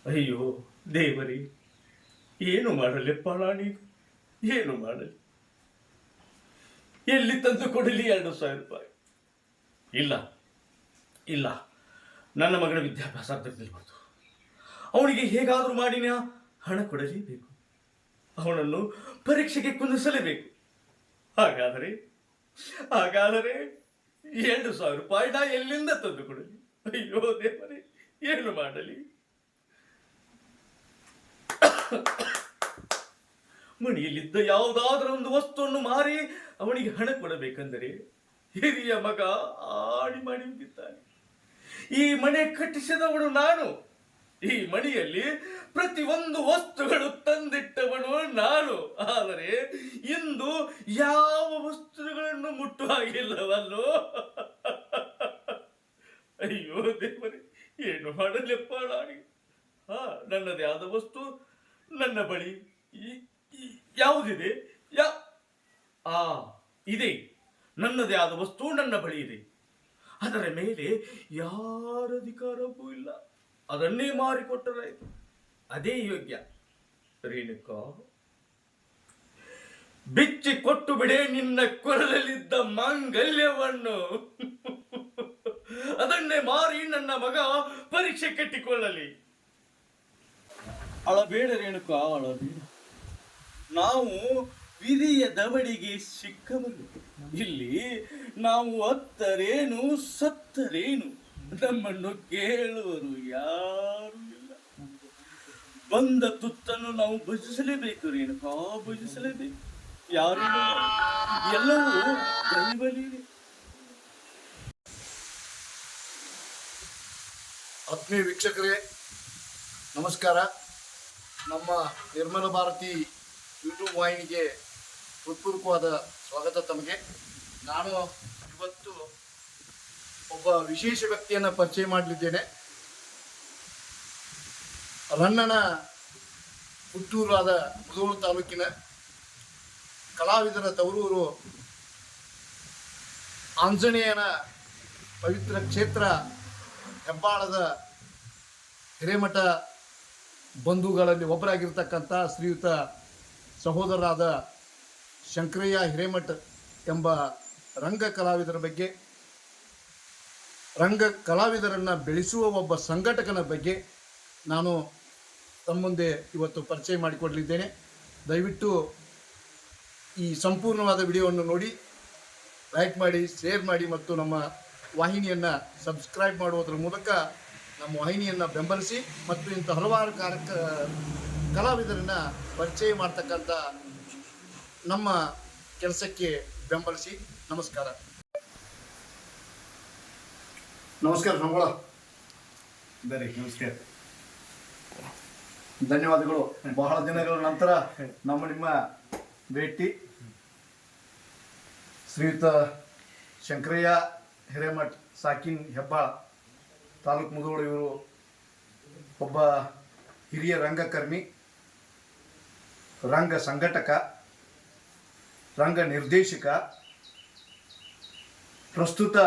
ಅಯ್ಯೋ ದೇವರೇ, ಏನು ಮಾಡಲೆಪ್ಪ ನಾನೀಗ? ಏನು ಮಾಡಲಿ? ಎಲ್ಲಿ ತಂದು ಕೊಡಲಿ 2,000 ರೂಪಾಯಿ? ಇಲ್ಲ ಇಲ್ಲ, ನನ್ನ ಮಗನ ವಿದ್ಯಾಭ್ಯಾಸ ಅರ್ಧಕ್ಕಿಲ್ಬಾರ್ದು. ಅವನಿಗೆ ಹೇಗಾದರೂ ಮಾಡಿನ ಹಣ ಕೊಡಲೇಬೇಕು. ಅವನನ್ನು ಪರೀಕ್ಷೆಗೆ ಕುಂದಿಸಲೇಬೇಕು. ಹಾಗಾದರೆ ಹಾಗಾದರೆ 2,000 ರೂಪಾಯಿ ನಾ ಎಲ್ಲಿಂದ ತಂದು ಕೊಡಲಿ? ಅಯ್ಯೋ ದೇವರೇ, ಏನು ಮಾಡಲಿ? ಮನೆಯಲ್ಲಿದ್ದ ಯಾವುದಾದ್ರೂ ಒಂದು ವಸ್ತುವನ್ನು ಮಾರಿ ಅವನಿಗೆ ಹಣ ಕೊಡಬೇಕೆಂದರೆ ಹಿರಿಯ ಮಗ ಆಡಿ ಮಾಡಿ ಹೋಗಿದ್ದಾನೆ. ಈ ಮನೆ ಕಟ್ಟಿಸಿದವನು ನಾನು. ಈ ಮನೆಯಲ್ಲಿ ಪ್ರತಿಯೊಂದು ವಸ್ತುಗಳು ತಂದಿಟ್ಟವನು ನಾನು. ಆದರೆ ಇಂದು ಯಾವ ವಸ್ತುಗಳನ್ನು ಮುಟ್ಟುವ ಹಾಗಿಲ್ಲವಲ್ಲೋ. ಅಯ್ಯೋ ದೇವರೇ, ಏನು ಮಾಡಲೆಪ್ಪ ನಾಡಿ? ನನ್ನದೇ ಆದ ವಸ್ತು ನನ್ನ ಬಳಿ ಯಾವುದಿದೆ? ಇದೆ, ನನ್ನದೇ ಆದ ವಸ್ತು ನನ್ನ ಬಳಿ ಇದೆ. ಅದರ ಮೇಲೆ ಯಾರ ಅಧಿಕಾರವೂ ಇಲ್ಲ. ಅದನ್ನೇ ಮಾರಿಕೊಟ್ಟರಾಯಿತು, ಅದೇ ಯೋಗ್ಯ. ರೇಣುಕಾ, ಬಿಚ್ಚಿ ಕೊಟ್ಟು ಬಿಡೆ ನಿನ್ನ ಕೊರಳಲ್ಲಿದ್ದ ಮಾಂಗಲ್ಯವನ್ನು. ಅದನ್ನೇ ಮಾರಿ ನನ್ನ ಮಗ ಪರೀಕ್ಷೆ ಕಟ್ಟಿಕೊಳ್ಳಲಿ. ಅಳಬೇಡ ರೇಣುಕಾ, ಅಳಬೇಡ. ನಾವು ವಿಧಿಯ ದವಡಿಗೆ ಸಿಕ್ಕವರು. ಇಲ್ಲಿ ನಾವು ಅತ್ತರೇನು ಸತ್ತರೇನು ನಮ್ಮನ್ನು ಕೇಳುವರು ಯಾರು ಇಲ್ಲ. ಬಂದ ತುತ್ತನ್ನು ನಾವು ಭಜಿಸಲೇಬೇಕು ರೇಣುಕಾ, ಭಜಿಸಲೇಬೇಕು. ಯಾರು ಎಲ್ಲವೂ ದೈವಲೀಲೆ. ಆತ್ಮೀಯ ವೀಕ್ಷಕರೇ ನಮಸ್ಕಾರ. ನಮ್ಮ ನಿರ್ಮಲ ಭಾರತಿ ಯೂಟ್ಯೂಬ್ ವಾಹಿನಿಗೆ ಹೃತ್ಪೂರ್ವಕವಾದ ಸ್ವಾಗತ ತಮಗೆ. ನಾನು ಇವತ್ತು ಒಬ್ಬ ವಿಶೇಷ ವ್ಯಕ್ತಿಯನ್ನು ಪರಿಚಯ ಮಾಡಲಿದ್ದೇನೆ. ರನ್ನನ ಹುಟ್ಟೂರಾದ ಮುಧೋಳ ತಾಲೂಕಿನ ಕಲಾವಿದರ ತವರೂರು ಆಂಜನೇಯನ ಪವಿತ್ರ ಕ್ಷೇತ್ರ ಹೆಬ್ಬಾಳದ ಹಿರೇಮಠ ಬಂಧುಗಳಲ್ಲಿ ಒಬ್ಬರಾಗಿರ್ತಕ್ಕಂಥ ಶ್ರೀಯುತ ಸಹೋದರರಾದ ಶಂಕರಯ್ಯ ಹಿರೇಮಠ ಎಂಬ ರಂಗ ಕಲಾವಿದರ ಬಗ್ಗೆ, ರಂಗ ಕಲಾವಿದರನ್ನು ಬೆಳೆಸುವ ಒಬ್ಬ ಸಂಘಟಕನ ಬಗ್ಗೆ ನಾನು ತಮ್ಮ ಮುಂದೆ ಇವತ್ತು ಪರಿಚಯ ಮಾಡಿಕೊಡಲಿದ್ದೇನೆ. ದಯವಿಟ್ಟು ಈ ಸಂಪೂರ್ಣವಾದ ವಿಡಿಯೋವನ್ನು ನೋಡಿ ಲೈಕ್ ಮಾಡಿ, ಶೇರ್ ಮಾಡಿ ಮತ್ತು ನಮ್ಮ ವಾಹಿನಿಯನ್ನು ಸಬ್ಸ್ಕ್ರೈಬ್ ಮಾಡುವುದರ ಮೂಲಕ ನಮ್ಮ ವಾಹಿನಿಯನ್ನು ಬೆಂಬಲಿಸಿ ಮತ್ತು ಇಂಥ ಹಲವಾರು ಕಲಾವಿದರನ್ನು ಪರಿಚಯ ಮಾಡ್ತಕ್ಕಂಥ ನಮ್ಮ ಕೆಲಸಕ್ಕೆ ಬೆಂಬಲಿಸಿ. ನಮಸ್ಕಾರ. ನಮಸ್ಕಾರ ಸಂಗೊಳ. ನಮಸ್ಕಾರ, ಧನ್ಯವಾದಗಳು. ಬಹಳ ದಿನಗಳ ನಂತರ ನಿಮ್ಮ ಭೇಟಿ. ಶ್ರೀಯುತ ಶಂಕರಯ್ಯ ಹಿರೇಮಠ ಸಾಕಿನ್ ಹೆಬ್ಬಾಳ ತಾಲೂಕು ಮುಧೋಳ, ಇವರು ಒಬ್ಬ ಹಿರಿಯ ರಂಗಕರ್ಮಿ, ರಂಗ ಸಂಘಟಕ, ರಂಗ ನಿರ್ದೇಶಕ. ಪ್ರಸ್ತುತ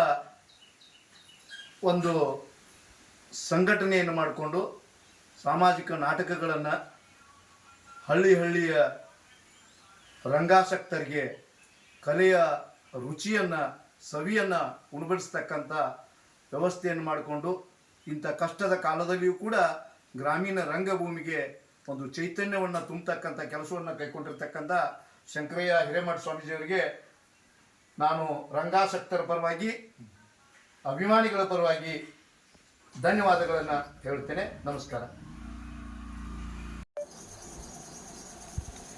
ಒಂದು ಸಂಘಟನೆಯನ್ನು ಮಾಡಿಕೊಂಡು ಸಾಮಾಜಿಕ ನಾಟಕಗಳನ್ನು ಹಳ್ಳಿಯ ರಂಗಾಸಕ್ತರಿಗೆ ಕಲೆಯ ರುಚಿಯನ್ನು, ಸವಿಯನ್ನು ಉಣಬಡಿಸ್ತಕ್ಕಂಥ ವ್ಯವಸ್ಥೆಯನ್ನು ಮಾಡಿಕೊಂಡು ಇಂಥ ಕಷ್ಟದ ಕಾಲದಲ್ಲಿಯೂ ಕೂಡ ಗ್ರಾಮೀಣ ರಂಗಭೂಮಿಗೆ ಒಂದು ಚೈತನ್ಯವನ್ನು ತುಂಬತಕ್ಕಂಥ ಕೆಲಸವನ್ನು ಕೈಗೊಂಡಿರ್ತಕ್ಕಂಥ ಶಂಕರಯ್ಯ ಹಿರೇಮಠ ಸ್ವಾಮೀಜಿಯವರಿಗೆ ನಾನು ರಂಗಾಸಕ್ತರ ಪರವಾಗಿ, ಅಭಿಮಾನಿಗಳ ಪರವಾಗಿ ಧನ್ಯವಾದಗಳನ್ನು ಹೇಳುತ್ತೇನೆ. ನಮಸ್ಕಾರ.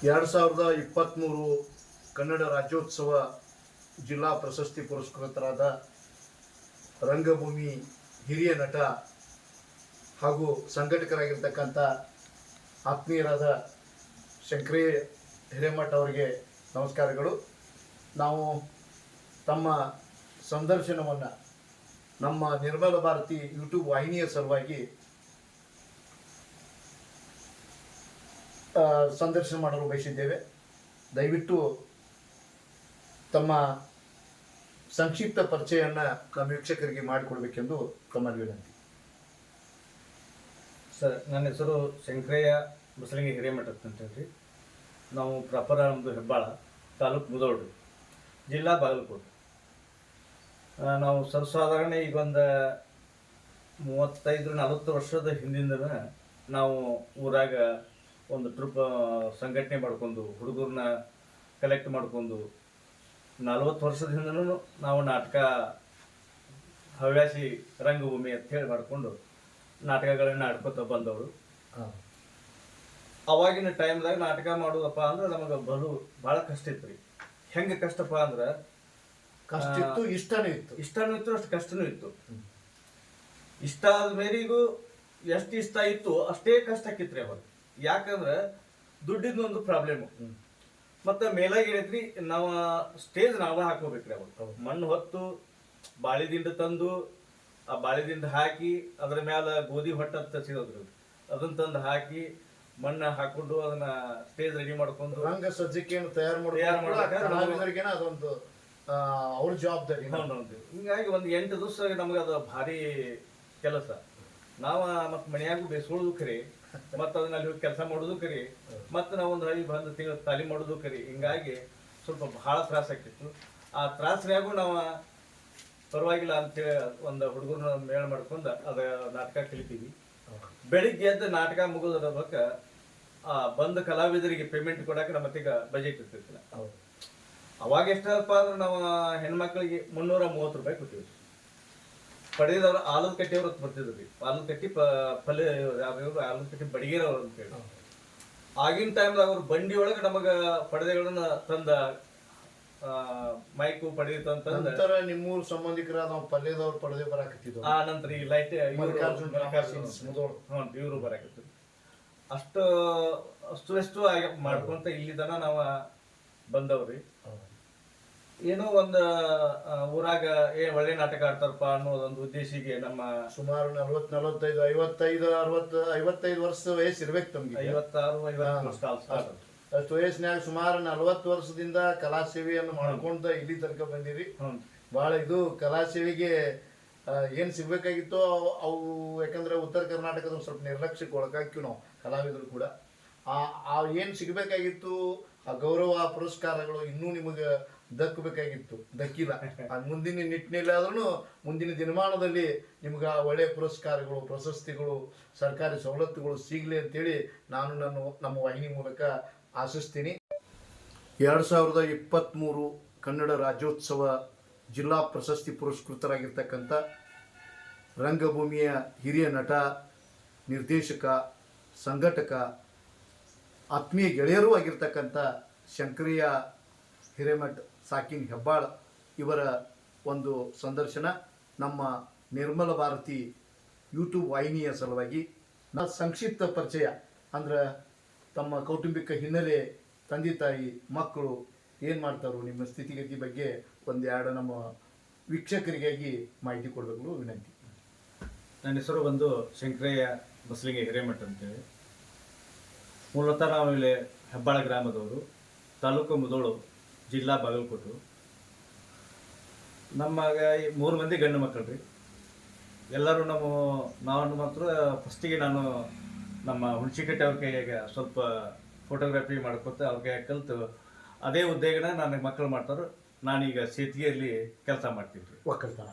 2023 ಕನ್ನಡ ರಾಜ್ಯೋತ್ಸವ ಜಿಲ್ಲಾ ಪ್ರಶಸ್ತಿ ಪುರಸ್ಕೃತರಾದ ರಂಗಭೂಮಿ ಹಿರಿಯ ನಟ ಹಾಗೂ ಸಂಘಟಕರಾಗಿರ್ತಕ್ಕಂಥ ಆತ್ಮೀಯರಾದ ಶಂಕರಯ್ಯ ಹಿರೇಮಠ ಅವರಿಗೆ ನಮಸ್ಕಾರಗಳು. ನಾವು ತಮ್ಮ ಸಂದರ್ಶನವನ್ನು ನಮ್ಮ ನಿರ್ಮಲ ಭಾರತಿ ಯೂಟ್ಯೂಬ್ ವಾಹಿನಿಯ ಸಲುವಾಗಿ ಸಂದರ್ಶನ ಮಾಡಲು ಬಯಸಿದ್ದೇವೆ. ದಯವಿಟ್ಟು ತಮ್ಮ ಸಂಕ್ಷಿಪ್ತ ಪರಿಚಯವನ್ನು ನಮ್ಮ ವೀಕ್ಷಕರಿಗೆ ಮಾಡಿಕೊಡ್ಬೇಕೆಂದು ತಮ್ಮಲ್ಲಿ ವಿನಂತಿ. ಸರ್ ನನ್ನ ಹೆಸರು ಶಂಕರಯ್ಯ ಬಸಲಿಂಗ ಹಿರೇಮಠ ಅಂತ ಹೇಳ್ರಿ. ನಾವು ಪ್ರಾಪರ್ ನಮ್ಮದು ಹೆಬ್ಬಾಳ, ತಾಲೂಕು ಮುಧೋಳ್ರಿ, ಜಿಲ್ಲಾ ಬಾಗಲಕೋಟೆ. ನಾವು ಸರ್ವಸಾಧಾರಣ ಈಗ ಒಂದು 35-40 ವರ್ಷದ ಹಿಂದಿಂದ ನಾವು ಊರಾಗ ಒಂದು ಟ್ರಿಪ್ ಸಂಘಟನೆ ಮಾಡ್ಕೊಂಡು ಹುಡುಗರನ್ನ ಕಲೆಕ್ಟ್ ಮಾಡ್ಕೊಂಡು 40 ವರ್ಷದ ಹಿಂದನೂ ನಾವು ನಾಟಕ ಹವ್ಯಾಸಿ ರಂಗಭೂಮಿ ಅಂತ ಹೇಳಿ ಮಾಡಿಕೊಂಡು ನಾಟಕಗಳನ್ನ ಆಡ್ಕೊತ ಬಂದವರು. ಅವಾಗಿನ ಟೈಮ್ದಾಗ ನಾಟಕ ಮಾಡೋದಪ್ಪ ಅಂದ್ರೆ ನಮಗೆ ಭಾಳ ಕಷ್ಟ ಇತ್ತು ರೀ. ಹೆಂಗೆ ಕಷ್ಟಪ್ಪ ಅಂದ್ರೆ ಕಷ್ಟ ಇತ್ತು, ಇಷ್ಟನೂ ಇತ್ತು. ಇಷ್ಟನೂ ಇತ್ತು, ಅಷ್ಟು ಕಷ್ಟನೂ ಇತ್ತು. ಇಷ್ಟ ಆದ ಮೇರಿಗೂ ಎಷ್ಟು ಇಷ್ಟ ಇತ್ತು ಅಷ್ಟೇ ಕಷ್ಟ ಆಕಿತ್ರಿ ಅವಾಗ. ಯಾಕಂದ್ರೆ ದುಡ್ಡಿನ ಒಂದು ಪ್ರಾಬ್ಲಮ್. ಮತ್ತೆ ಮೇಲಾಗಿ ಏನೈತ್ರಿ, ನಾವು ಸ್ಟೇಜ್ ನಾವೇ ಹಾಕೋಬೇಕ್ರಿ. ಅವಾಗ ಮಣ್ಣು ಹೊತ್ತು ಬಾಳಿದಿಂಡ ತಂದು ಆ ಬಾಳಿದಿಂಡ ಹಾಕಿ ಅದ್ರ ಮ್ಯಾಲ ಗೋಧಿ ಹೊಟ್ಟ ಅಂತ ಸಿಗೋದ್ರಿ, ಅದನ್ನ ತಂದು ಹಾಕಿ ಮಣ್ಣು ಹಾಕೊಂಡು ಅದನ್ನ ಸ್ಟೇಜ್ ರೆಡಿ ಮಾಡ್ಕೊಂಡು ರಂಗ ಸಜ್ಜಿಕೆಯನ್ನು ತಯಾರು ಮಾಡೋದಕ್ಕೆ ಅದೊಂದು ಅವ್ರ ಜವಾಬ್ದಾರಿ. ಹಿಂಗಾಗಿ ಒಂದು 8 ದಿವಸ ನಮ್ಗೆ ಅದು ಭಾರಿ ಕೆಲಸ. ನಾವು ಮತ್ತೆ ಮನೆಯಾಗೂ ಬೇಯಿಸೋದು ಕರಿ, ಮತ್ತೆ ಅದನ್ನ ಅಲ್ಲಿ ಕೆಲಸ ಮಾಡೋದು ಕರಿ, ಮತ್ತೆ ನಾವು ಒಂದು 5 ತಿಂಗಳು ತಾಲೀಮ್ ಮಾಡೋದು ಕರಿ. ಹಿಂಗಾಗಿ ಸ್ವಲ್ಪ ಬಹಳ ತ್ರಾಸ ಆಗ್ತಿತ್ತು. ಆ ತ್ರಾಸನ್ಯಾಗೂ ನಾವು ಪರವಾಗಿಲ್ಲ ಅಂತೇಳಿ ಒಂದು ಹುಡುಗರನ್ನ ಮೇಳ ಮಾಡ್ಕೊಂಡು ಅದ ನಾಟಕ ಕಲಿತೀವಿ. ಬೆಳಿಗ್ಗೆ ಎದ್ದು ನಾಟಕ ಮುಗಿದ ಬಳಿಕ ಬಂದ ಕಲಾವಿದರಿಗೆ ಪೇಮೆಂಟ್ ಕೊಡಕ್ಕೆ ನಮ್ಮ ಮತ್ತೀಗ ಬಜೆಟ್ ಇರ್ತಿರ್ತಿಲ್ಲ. ಅವಾಗ ಎಷ್ಟಪ್ಪ ಅಂದ್ರೆ ನಾವು ಹೆಣ್ಮಕ್ಳಿಗೆ 330 ರೂಪಾಯಿ ಕೊಟ್ಟಿವಿ. ಪಡೆದವ್ರು ಆಲದ ಕಟ್ಟಿಯವ್ರು ಬರ್ತಿದ್ರು ರೀ. ಆಲದ ಕಟ್ಟಿ ಪಲ್ಯ ಆಲದ ಕಟ್ಟಿ ಬಡಿಗೆರವ್ರು ಅಂತೇಳಿ. ಆಗಿನ ಟೈಮ್ದಾಗ ಅವ್ರು ಬಂಡಿ ಒಳಗೆ ನಮಗೆ ಪಡೆದೆಗಳನ್ನ ತಂದ ಮೈಕು ಪಡೆದಿತ್ತು ಅಂತಂದ್ರೆ ನಂತರ ನಿಮ್ಮೂರು ಸಂಬಂಧಿಕರಾದ ಪಲ್ಯದವ್ರು ಪಡೆದೇ ಬರಾಕತ್ತಿದ್ರು. ಆ ನಂತರ ಈ ಲೈಟ್ ಇವರು ಬರಾಕತ್ತಿದ್ರು. ಅಷ್ಟು ಮಾಡ್ಕೊಂತ ಇಲ್ಲಿ ತನ ನಾವು ಬಂದವ್ರಿ. ಏನೋ ಒಂದು ಊರಾಗ ಒಳ್ಳೆ ನಾಟಕ ಆಡ್ತಾರಪ್ಪ ಅನ್ನೋದೊಂದು ಉದ್ದೇಶಿಗೆ ನಮ್ಮ ಸುಮಾರು 55 ವರ್ಷ ವಯಸ್ಸು ಇರ್ಬೇಕು ತಮ್ಗೆ. 56-50 ಅಷ್ಟು ವಯಸ್ಸಿನಾಗ ಸುಮಾರು 40 ವರ್ಷದಿಂದ ಕಲಾ ಸೇವೆಯನ್ನು ಮಾಡ್ಕೊಂತ ಇಲ್ಲಿ ತನಕ ಬಂದಿರಿ. ಬಹಳ ಇದು ಕಲಾ ಸೇವೆಗೆ ಏನ್ ಸಿಗ್ಬೇಕಾಗಿತ್ತೋ ಅವು, ಯಾಕಂದ್ರೆ ಉತ್ತರ ಕರ್ನಾಟಕದ ಸ್ವಲ್ಪ ನಿರ್ಲಕ್ಷ್ಯಕ್ಕೆ ಒಳಗಾಕಿವಿ ನಾವು ಕಲಾವಿದರು ಕೂಡ. ಆ ಏನ್ ಸಿಗ್ಬೇಕಾಗಿತ್ತು ಆ ಗೌರವ ಪುರಸ್ಕಾರಗಳು ಇನ್ನೂ ನಿಮಗೆ ದಕ್ಕಬೇಕಾಗಿತ್ತು, ದಕ್ಕಿಲ್ಲ. ಮುಂದಿನ ನಿಟ್ಟಿನಲ್ಲಿ ಆದ್ರೂ ಮುಂದಿನ ದಿನಮಾನದಲ್ಲಿ ನಿಮ್ಗೆ ಒಳ್ಳೆಯ ಪುರಸ್ಕಾರಗಳು, ಪ್ರಶಸ್ತಿಗಳು, ಸರ್ಕಾರಿ ಸವಲತ್ತುಗಳು ಸಿಗಲಿ ಅಂತೇಳಿ ನಾನು ನಮ್ಮ ವಾಹಿನಿ ಮೂಲಕ ಆಶಿಸ್ತೀನಿ. 2023 ಕನ್ನಡ ರಾಜ್ಯೋತ್ಸವ ಜಿಲ್ಲಾ ಪ್ರಶಸ್ತಿ ಪುರಸ್ಕೃತರಾಗಿರ್ತಕ್ಕಂಥ ರಂಗಭೂಮಿಯ ಹಿರಿಯ ನಟ, ನಿರ್ದೇಶಕ, ಸಂಘಟಕ, ಆತ್ಮೀಯ ಗೆಳೆಯರೂ ಆಗಿರ್ತಕ್ಕಂಥ ಶಂಕರಯ್ಯ ಹಿರೇಮಠ ಸಾಕಿನ್ ಹೆಬ್ಬಾಳ್ ಇವರ ಒಂದು ಸಂದರ್ಶನ ನಮ್ಮ ನಿರ್ಮಲ ಭಾರತಿ ಯೂಟ್ಯೂಬ್ ವಾಹಿನಿಯ ಸಲುವಾಗಿ ಸಂಕ್ಷಿಪ್ತ ಪರಿಚಯ ಅಂದ್ರೆ ತಮ್ಮ ಕೌಟುಂಬಿಕ ಹಿನ್ನೆಲೆ, ತಂದೆ ತಾಯಿ, ಮಕ್ಕಳು ಏನು ಮಾಡ್ತಾರೋ, ನಿಮ್ಮ ಸ್ಥಿತಿಗತಿ ಬಗ್ಗೆ ಒಂದೆರಡು ನಮ್ಮ ವೀಕ್ಷಕರಿಗಾಗಿ ಮಾಹಿತಿ ಕೊಡಬೇಕು ವಿನಂತಿ. ನನ್ನ ಹೆಸರು ಬಂದು ಶಂಕರಯ್ಯ ಬಸಲಿಂಗ ಹಿರೇಮಠ ಅಂತೇಳಿ. ಮೂಲತಃ ನಾವು ಇಲ್ಲಿ ಹೆಬ್ಬಾಳ ಗ್ರಾಮದವರು, ತಾಲೂಕು ಮುಧೋಳು, ಜಿಲ್ಲಾ ಬಾಗಲಕೋಟೆ. ನಮಗೆ 3 ಮಂದಿ ಗಂಡು ಮಕ್ಕಳು ರೀ. ಎಲ್ಲರೂ ನಾನು ಮಾತ್ರ ಫಸ್ಟಿಗೆ ನಾನು ನಮ್ಮ ಹುಣಸಿಕಟ್ಟೆ ಅವ್ರ ಕೈಯಾಗ ಸ್ವಲ್ಪ ಫೋಟೋಗ್ರಫಿ ಮಾಡ್ಕೊತ ಅವ್ರ ಕೈಯಾಗ ಕಲಿತು ಅದೇ ಉದ್ಯೋಗನ ನನ್ನ ಮಕ್ಕಳು ಮಾಡ್ತಾರೆ. ನಾನೀಗ ಸೇತಿಗೆಯಲ್ಲಿ ಕೆಲಸ ಮಾಡ್ತೀನಿ ರೀ, ಒಕ್ಕಲ್ತನ.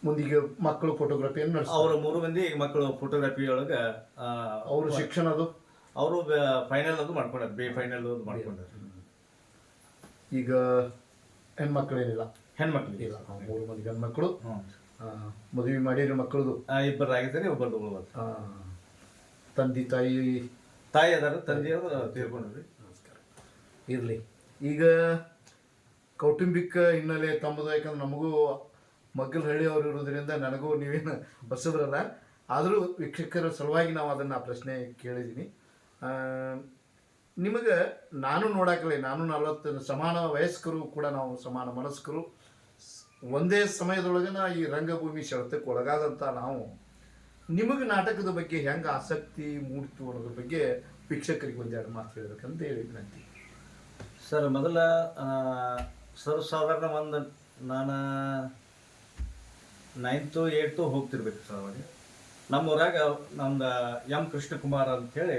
ಮುಂದಿಗೆ ಮಕ್ಕಳು ಫೋಟೋಗ್ರಫಿಯನ್ನು ನಡೆಸ್ತಾರೆ. ಅವರು 3 ಮಂದಿ ಮಕ್ಕಳು ಫೋಟೋಗ್ರಫಿ ಒಳಗೆ ಅವರು ಶಿಕ್ಷಣ ಅವರು ಫೈನಲ್ ಅದು ಮಾಡ್ಕೊಂಡಾರ, ಫೈನಲ್ ಅದು ಮಾಡ್ಕೊಂಡಾರ. ಈಗ ಹೆಣ್ಮಕ್ಳೇನಿಲ್ಲ? ಹೆಣ್ಮಕ್ಳು ಇಲ್ಲ, 3 ಮಂದಿ ಗಂಡು ಮಕ್ಕಳು. ಮದುವೆ ಮಾಡಿರೋ ಮಕ್ಕಳದು 2 ಆಗಿದ್ದಾರೆ, ಒಬ್ಬರದು ಉಳ್ದ. ತಂದೆ ತಾಯಿ ಅದಾರ, ತಂದೆಯವರು ತೀರ್ಕೊಂಡ್ರಿ. ನಮಸ್ಕಾರ. ಇರಲಿ. ಈಗ ಕೌಟುಂಬಿಕ ಹಿನ್ನೆಲೆ ತಮ್ಮದು, ಯಾಕಂದ್ರೆ ನಮಗೂ ಮಗ್ಗಲಹಳ್ಳಿ ಅವರು ಇರೋದ್ರಿಂದ ನನಗೂ ನೀವೇನು ಬಸದ್ರಲ್ಲ, ಆದರೂ ವೀಕ್ಷಕರ ಸಲುವಾಗಿ ನಾವು ಅದನ್ನು ಪ್ರಶ್ನೆ ಕೇಳಿದ್ದೀನಿ. ನಿಮಗೆ ನಾನು ನೋಡಾಕಲೇ, ನಾನು 40 ಸಮಾನ ವಯಸ್ಕರು ಕೂಡ, ನಾವು ಸಮಾನ ಮನಸ್ಕರು. ಒಂದೇ ಸಮಯದೊಳಗೆ ಈ ರಂಗಭೂಮಿ ಸೆಳೆತಕ್ಕೆ ಒಳಗಾದಂಥ ನಾವು, ನಿಮಗೆ ನಾಟಕದ ಬಗ್ಗೆ ಹೆಂಗೆ ಆಸಕ್ತಿ ಮೂಡಿತು ಅನ್ನೋದ್ರ ಬಗ್ಗೆ ವೀಕ್ಷಕರಿಗೆ ಒಂದೆರಡು ಮಾತು ಹೇಳ್ಬೇಕಂತ ಹೇಳಿ ವಿನಂತಿ. ಸರ್, ಮೊದಲ ಸರ್ವಸಾಧಾರಣ ನಾನು 9th 8th ಹೋಗ್ತಿರ್ಬೇಕು ಸರ್. ಅವಾಗ ನಮ್ಮೂರಾಗ ನಮ್ದು ಕೃಷ್ಣಕುಮಾರ್ ಅಂತೇಳಿ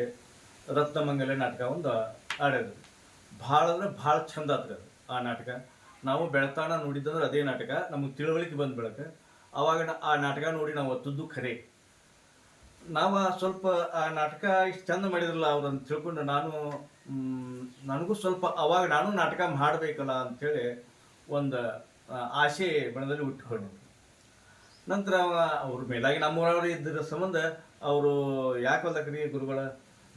ರತ್ನಮಂಗಲ ನಾಟಕ ಒಂದು ಆಡ್ಯದ. ಭಾಳ ಅಂದ್ರೆ ಭಾಳ ಚಂದ ಆತ್ರಿ ಅದು ಆ ನಾಟಕ. ನಾವು ಬೆಳತಾಣ ನೋಡಿದ್ದಂದ್ರೆ ಅದೇ ನಾಟಕ ನಮಗೆ ತಿಳುವಳಿಕೆ ಬಂದು ಬೆಳಕ. ಅವಾಗ ಆ ನಾಟಕ ನೋಡಿ ನಾವು ಒತ್ತದ್ದು ಖರೆ. ನಾವು ಸ್ವಲ್ಪ ಆ ನಾಟಕ ಇಷ್ಟು ಚಂದ ಮಾಡಿದ್ರಲ್ಲ ಅವ್ರು ಅಂತ ತಿಳ್ಕೊಂಡು ನನಗೂ ಸ್ವಲ್ಪ ಅವಾಗ ನಾನು ನಾಟಕ ಮಾಡಬೇಕಲ್ಲ ಅಂಥೇಳಿ ಒಂದು ಆಸೆ ಬಣದಲ್ಲಿ ಹುಟ್ಟಿಕೊಂಡು ನಂತರ ಅವ್ರ ಮೇಲಾಗಿ ನಮ್ಮೂರವ್ರು ಇದ್ದ ಸಂಬಂಧ ಅವರು ಯಾಕಲ್ಲಕ್ರಿ ಗುರುಗಳ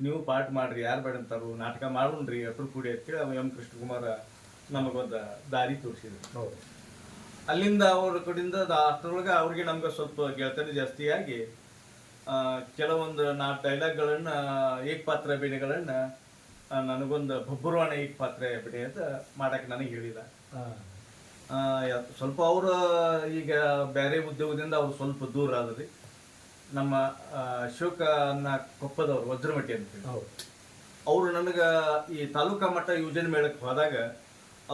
ನೀವು ಪಾಠ ಮಾಡ್ರಿ, ಯಾರು ಬೇಡ ಅಂತಾರು, ನಾಟಕ ಮಾಡೋಣ್ರಿ ಅಟ್ರು ಕೂಡಿ ಅಂತೇಳಿ ಅವ ಕೃಷ್ಣಕುಮಾರ ನಮಗೊಂದು ದಾರಿ ತೋರಿಸಿದ್ರು. ಅಲ್ಲಿಂದ ಅವ್ರ ಕಡೆಯಿಂದ ಅಷ್ಟರೊಳಗೆ ಅವ್ರಿಗೆ ನಮ್ಗೆ ಸ್ವಲ್ಪ ಗೆಳತನ ಜಾಸ್ತಿ ಆಗಿ ಕೆಲವೊಂದು ಡೈಲಾಗ್ಗಳನ್ನ ಏಕಪಾತ್ರ ಅಭಿನಯಗಳನ್ನ ನನಗೊಂದು ಬಬ್ಬುರವಾಣ ಏಕಪಾತ್ರ ಅಭಿನಯ ಅಂತ ಮಾಡಕ್ಕೆ ನನಗೆ ಹೇಳಿದ. ಸ್ವಲ್ಪ ಅವರು ಈಗ ಬೇರೆ ಉದ್ಯೋಗದಿಂದ ಅವ್ರು ಸ್ವಲ್ಪ ದೂರ ಆದ್ರಿ. ನಮ್ಮ ಅಶೋಕ ಅನ್ನ ಕೊಪ್ಪದವ್ರು ವಜ್ರಮಟ್ಟಿ ಅಂತೇಳಿ ಅವರು ನನಗೆ ಈ ತಾಲೂಕಾ ಮಟ್ಟ ಯೋಜನೆ ಮೇಳಕ್ಕೆ ಹೋದಾಗ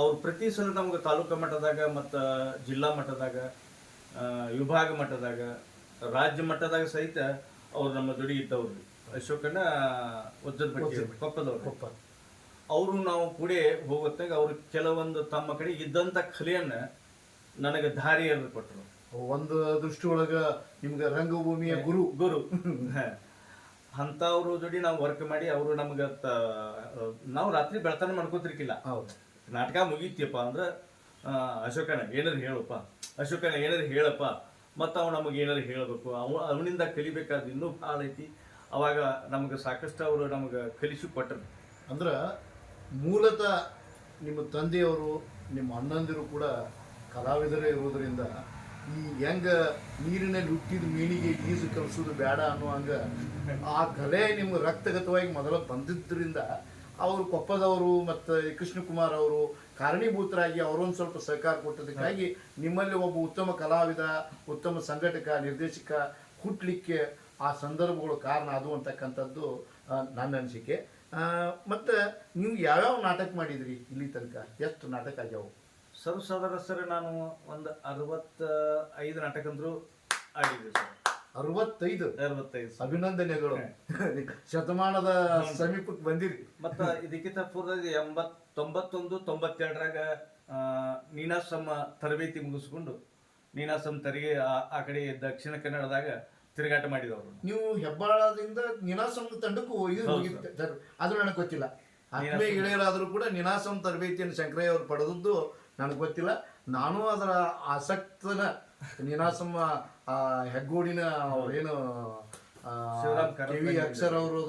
ಅವ್ರು ಪ್ರತಿ ಸಲ ನಮ್ಗೆ ತಾಲೂಕಾ ಮಟ್ಟದಾಗ ಮತ್ತು ಜಿಲ್ಲಾ ಮಟ್ಟದಾಗ ವಿಭಾಗ ಮಟ್ಟದಾಗ ರಾಜ್ಯ ಮಟ್ಟದಾಗ ಸಹಿತ ಅವ್ರು ನಮ್ಮ ಜೋಡಿ ಇದ್ದವ್ರು. ಅಶೋಕನ ವಜ್ರಮಟ್ಟಿ ಕೊಪ್ಪದವ್ರು ಅವರು ನಾವು ಕೂಡಿ ಹೋಗುತ್ತಾಗ ಅವ್ರು ಕೆಲವೊಂದು ತಮ್ಮ ಕಡೆ ಇದ್ದಂಥ ಕಲೆಯನ್ನ ನನಗೆ ದಾರಿಯಲ್ಲಿ ಕೊಟ್ಟರು. ಒಂದು ದೃಷ್ಟಿ ಒಳಗ ನಿಮ್ಗೆ ರಂಗಭೂಮಿಯ ಗುರು ಅಂಥವ್ರ ಜೋಡಿ ನಾವು ವರ್ಕ್ ಮಾಡಿ ಅವರು ನಮ್ಗೆ ನಾವು ರಾತ್ರಿ ಬೆಳತನ ಮಾಡ್ಕೋತಿರ್ಕಿಲ್ಲ. ನಾಟಕ ಮುಗೀತಿಯಪ್ಪ ಅಂದ್ರೆ ಅಶೋಕನ ಏನಾರು ಹೇಳಪ್ಪ, ಅಶೋಕನ ಏನಾರು ಹೇಳಪ್ಪ, ಮತ್ತು ಅವ್ ನಮಗೆ ಏನಾರು ಹೇಳಬೇಕು, ಅವನಿಂದ ಕಲಿಬೇಕಾದ ಇನ್ನೂ ಭಾಳ ಐತಿ. ಅವಾಗ ನಮ್ಗೆ ಸಾಕಷ್ಟು ಅವರು ನಮ್ಗೆ ಕಲಿಸಿ ಕೊಟ್ಟರು. ಅಂದ್ರೆ ಮೂಲತಃ ನಿಮ್ಮ ತಂದೆಯವರು ನಿಮ್ಮ ಅಣ್ಣಂದಿರು ಕೂಡ ಕಲಾವಿದರೇ ಇರೋದ್ರಿಂದ ಈ ಹೆಂಗ ನೀರಿನಲ್ಲಿ ಹುಟ್ಟಿದ ಮೀನಿಗೆ ಈಜು ಕಲಿಸೋದು ಬೇಡ ಅನ್ನೋ ಹಂಗ ಆ ಕಲೆ ನಿಮ್ಗೆ ರಕ್ತಗತವಾಗಿ ಮೊದಲು ಬಂದಿದ್ದರಿಂದ ಅವರು ಕೊಪ್ಪದವರು ಮತ್ತು ಕೃಷ್ಣಕುಮಾರ್ ಅವರು ಕಾರಣೀಭೂತರಾಗಿ ಅವರೊಂದು ಸ್ವಲ್ಪ ಸಹಕಾರ ಕೊಟ್ಟದಕ್ಕಾಗಿ ನಿಮ್ಮಲ್ಲಿ ಒಬ್ಬ ಉತ್ತಮ ಕಲಾವಿದ, ಉತ್ತಮ ಸಂಘಟಕ, ನಿರ್ದೇಶಕ ಹುಟ್ಟಲಿಕ್ಕೆ ಆ ಸಂದರ್ಭಗಳು ಕಾರಣ ಅದು ಅಂತಕ್ಕಂಥದ್ದು ನನ್ನ ಅನಿಸಿಕೆ. ಮತ್ತು ನೀವು ಯಾವ್ಯಾವ ನಾಟಕ ಮಾಡಿದ್ರಿ ಇಲ್ಲಿ ತನಕ? ಎಷ್ಟು ನಾಟಕ ಆಗ್ಯಾವು? ಸರ್ ನಾನು ಒಂದು 65 ನಾಟಕ ಅಂದ್ರು ಆಡಿದ್ವಿ ಸರ್. 65 ಅಭಿನಂದನೆಗಳು. ಶತಮಾನದ ಸಮೀಪಕ್ಕೆ ಬಂದಿರಿ. ಮತ್ತು ಇದಕ್ಕಿಂತ ಪೂರ್ವದಲ್ಲಿ 91, 92ರಾಗ ನೀನಾಸಮ್ಮ ತರಬೇತಿ ಮುಗಿಸ್ಕೊಂಡು ನೀನಾಸಮ್ ತರಿಗೆ ಆ ಕಡೆ ದಕ್ಷಿಣ ಕನ್ನಡದಾಗ ತಿರುಗಾಟ ಮಾಡಿದವರು. ನೀವು ಹೆಬ್ಬಾಳದಿಂದ ನೀನಾಸಮ್ ತಂಡಕ್ಕೂ ಹೋಗಿದ್ದು ಅದು ನನಗೆ ಗೊತ್ತಿಲ್ಲ. ಆತ್ಮೀಯ ಗೆಳೆಯರಾದರೂ ಕೂಡ ನೀನಾಸಮ್ ತರಬೇತಿಯನ್ನು ಶಂಕರಯ್ಯ ಅವರು ಪಡೆದದ್ದು ನನಗೆ ಗೊತ್ತಿಲ್ಲ. ನಾನು ಅದರ ಆಸಕ್ತನ ನೀನಾಸಮ್ಮ ಹೆಗ್ಗೋಡಿನ ಅವ್ರೇನು ಕೆ.ವಿ. ಅಕ್ಷರ್ ಅವರು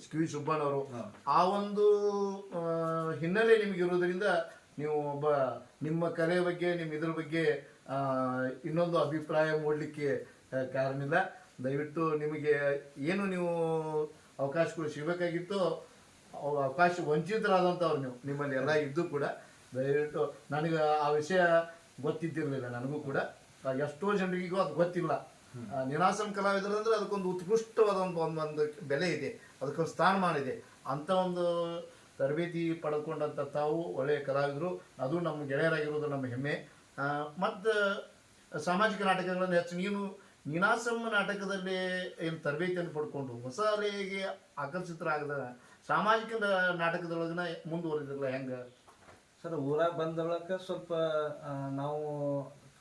ಕೆ.ವಿ. ಸುಬ್ಬಣ್ಣವರು ಆ ಒಂದು ಹಿನ್ನೆಲೆ ನಿಮಗೆ ಇರೋದ್ರಿಂದ ನೀವು ಒಬ್ಬ ನಿಮ್ಮ ಕಲೆ ಬಗ್ಗೆ ನಿಮ್ಮ ಇದ್ರ ಬಗ್ಗೆ ಇನ್ನೊಂದು ಅಭಿಪ್ರಾಯ ಮೂಡಲಿಕ್ಕೆ ಕಾರಣ ಇಲ್ಲ. ದಯವಿಟ್ಟು ನಿಮಗೆ ಏನು ನೀವು ಅವಕಾಶಗಳು ಸಿಗಬೇಕಾಗಿತ್ತು ಅವಕಾಶ ವಂಚಿತರಾದಂಥವ್ರು ನೀವು, ನಿಮ್ಮಲ್ಲಿ ಎಲ್ಲ ಇದ್ದು ಕೂಡ ದಯವಿಟ್ಟು ನನಗೆ ಆ ವಿಷಯ ಗೊತ್ತಿದ್ದಿರಲಿಲ್ಲ. ನನಗೂ ಕೂಡ ಎಷ್ಟೋ ಜನರಿಗೂ ಅದು ಗೊತ್ತಿಲ್ಲ. ನೀನಾಸಮ್ ಕಲಾವಿದರು ಅಂದರೆ ಅದಕ್ಕೊಂದು ಉತ್ಕೃಷ್ಟವಾದ ಒಂದು ಬೆಲೆ ಇದೆ, ಅದಕ್ಕೊಂದು ಸ್ಥಾನಮಾನ ಇದೆ. ಅಂಥ ಒಂದು ತರಬೇತಿ ಪಡೆದುಕೊಂಡಂಥ ತಾವು ಒಳ್ಳೆಯ ಕಲಾವಿದರು, ಅದು ನಮ್ಮ ಗೆಳೆಯರಾಗಿರೋದು ನಮ್ಮ ಹೆಮ್ಮೆ. ಮತ್ತು ಸಾಮಾಜಿಕ ನಾಟಕಗಳನ್ನು ಹೆಚ್ಚು ನೀನಾಸಮ್ಮ ನಾಟಕದಲ್ಲಿ ಏನು ತರಬೇತಿಯನ್ನು ಪಡ್ಕೊಂಡು ಹೊಸ ಅಲೆಗೆ ಆಕರ್ಷಿತರಾಗದ ಸಾಮಾಜಿಕ ನಾಟಕದೊಳಗನ ಮುಂದುವರೆದಿರಲ್ಲ ಹೆಂಗೆ ಸರ್? ಊರಾಗ ಬಂದೊಳಗೆ ಸ್ವಲ್ಪ ನಾವು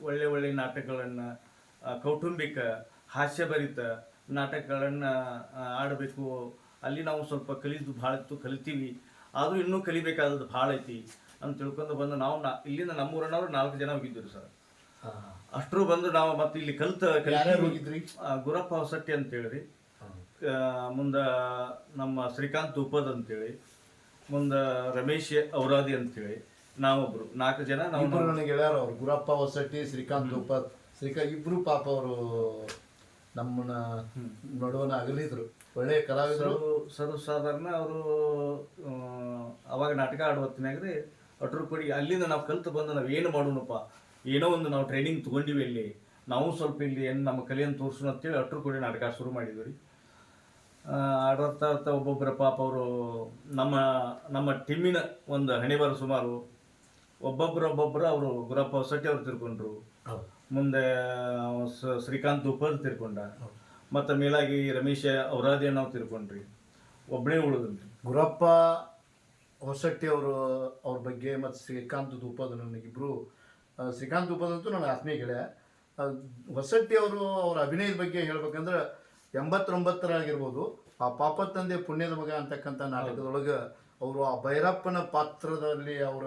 ಒಳ್ಳೆ ನಾಟಕಗಳನ್ನು, ಕೌಟುಂಬಿಕ ಹಾಸ್ಯಭರಿತ ನಾಟಕಗಳನ್ನು ಆಡಬೇಕು. ಅಲ್ಲಿ ನಾವು ಸ್ವಲ್ಪ ಕಲಿದು ಭಾಳ ಇತ್ತು, ಕಲಿತೀವಿ. ಆದರೂ ಇನ್ನೂ ಕಲಿಬೇಕಾದದ್ದು ಭಾಳ ಐತಿ ಅಂತ ತಿಳ್ಕೊಂಡು ಬಂದು ನಾವು ಇಲ್ಲಿಂದ ನಮ್ಮೂರನ್ನವ್ರು 4 ಜನ ಹೋಗಿದ್ದೀವಿ ಸರ್. ಅಷ್ಟರು ಬಂದು ನಾವು ಮತ್ತೆ ಇಲ್ಲಿ ಹೋಗಿದ್ರಿ. ಗುರಪ್ಪ ಹೊಸಟ್ಟಿ ಅಂತ ಹೇಳ್ರಿ, ಮುಂದೆ ನಮ್ಮ ಶ್ರೀಕಾಂತ್ ಉಪದ್ ಅಂತೇಳಿ, ಮುಂದೆ ರಮೇಶ್ ಔರಾದಿ ಅಂತೇಳಿ ನಾವೊಬ್ರು 4 ಜನ. ನಾವು ನನಗೆ ಗೆಳೆಯರು ಅವರು ಗುರಪ್ಪ ಹೊಸಟ್ಟಿ, ಶ್ರೀಕಾಂತ್ ಉಪದ್, ಇಬ್ರು ಪಾಪ ಅವರು ನಮ್ಮನ್ನ ನಡುವನ ಅಗಲಿದ್ರು. ಒಳ್ಳೆಯ ಕಲಾವಿದರು, ಸರ್ವಸಾಧಾರಣ. ಅವರು ಅವಾಗ ನಾಟಕ ಆಡುವ ಹೊತ್ತಿನಾಗ್ರಿ ಅಟ್ರು ಕೊಡಿ ಅಲ್ಲಿಂದ ನಾವು ಕಲ್ತು ಬಂದು ನಾವು ಏನು ಮಾಡೋಣಪ್ಪ, ಏನೋ ಒಂದು ನಾವು ಟ್ರೈನಿಂಗ್ ತೊಗೊಂಡಿವಿ ಇಲ್ಲಿ, ನಾವು ಸ್ವಲ್ಪ ಇಲ್ಲಿ ಏನು ನಮ್ಮ ಕಲೆಯನ್ನು ತೋರಿಸೋಣ ಅಂತೇಳಿ ಅಟ್ರು ಕೊಡಿ ನಾಟಕ ಶುರು ಮಾಡಿದ್ವಿ ರೀ. ಆಡ್ತಾ ಒಬ್ಬೊಬ್ಬರ ಪಾಪ ಅವರು ನಮ್ಮ ಟೀಮಿನ ಒಂದು ಹಣೆಬರ ಸುಮಾರು ಒಬ್ಬೊಬ್ಬರು ಅವರು ಗುರಪ್ಪ ಹೊಸಟ್ಟಿ ಅವ್ರು ತಿರ್ಕೊಂಡ್ರು. ಹೌದು. ಮುಂದೆ ಶ್ರೀಕಾಂತ್ ಉಪರ್ ತಿರ್ಕೊಂಡ. ಮತ್ತು ಮೇಲಾಗಿ ರಮೇಶ್ ಅವರಾದಿ ನಾವು ತಿರ್ಕೊಂಡ್ರಿ. ಒಬ್ಬನೇ ಉಳಿದ್ರಿ. ಗುರಪ್ಪ ಹೊಸಟ್ಟಿ ಅವ್ರ ಬಗ್ಗೆ ಮತ್ತು ಶ್ರೀಕಾಂತ್ ಧೂಪದ ನನಗಿಬ್ರು, ಶ್ರೀಕಾಂತ್ ಧೂಪದಂತೂ ನನ್ನ ಆತ್ಮೀಯ ಗೆಳೆಯ. ಹೊಸಟ್ಟಿ ಅವ್ರ ಅಭಿನಯದ ಬಗ್ಗೆ ಹೇಳ್ಬೇಕಂದ್ರೆ 89ರಾಗಿರ್ಬೋದು, ಆ ಪಾಪ ತಂದೆ ಪುಣ್ಯದ ಮಗ ಅಂತಕ್ಕಂಥ ನಾಟಕದೊಳಗೆ ಅವರು ಆ ಭೈರಪ್ಪನ ಪಾತ್ರದಲ್ಲಿ ಅವರ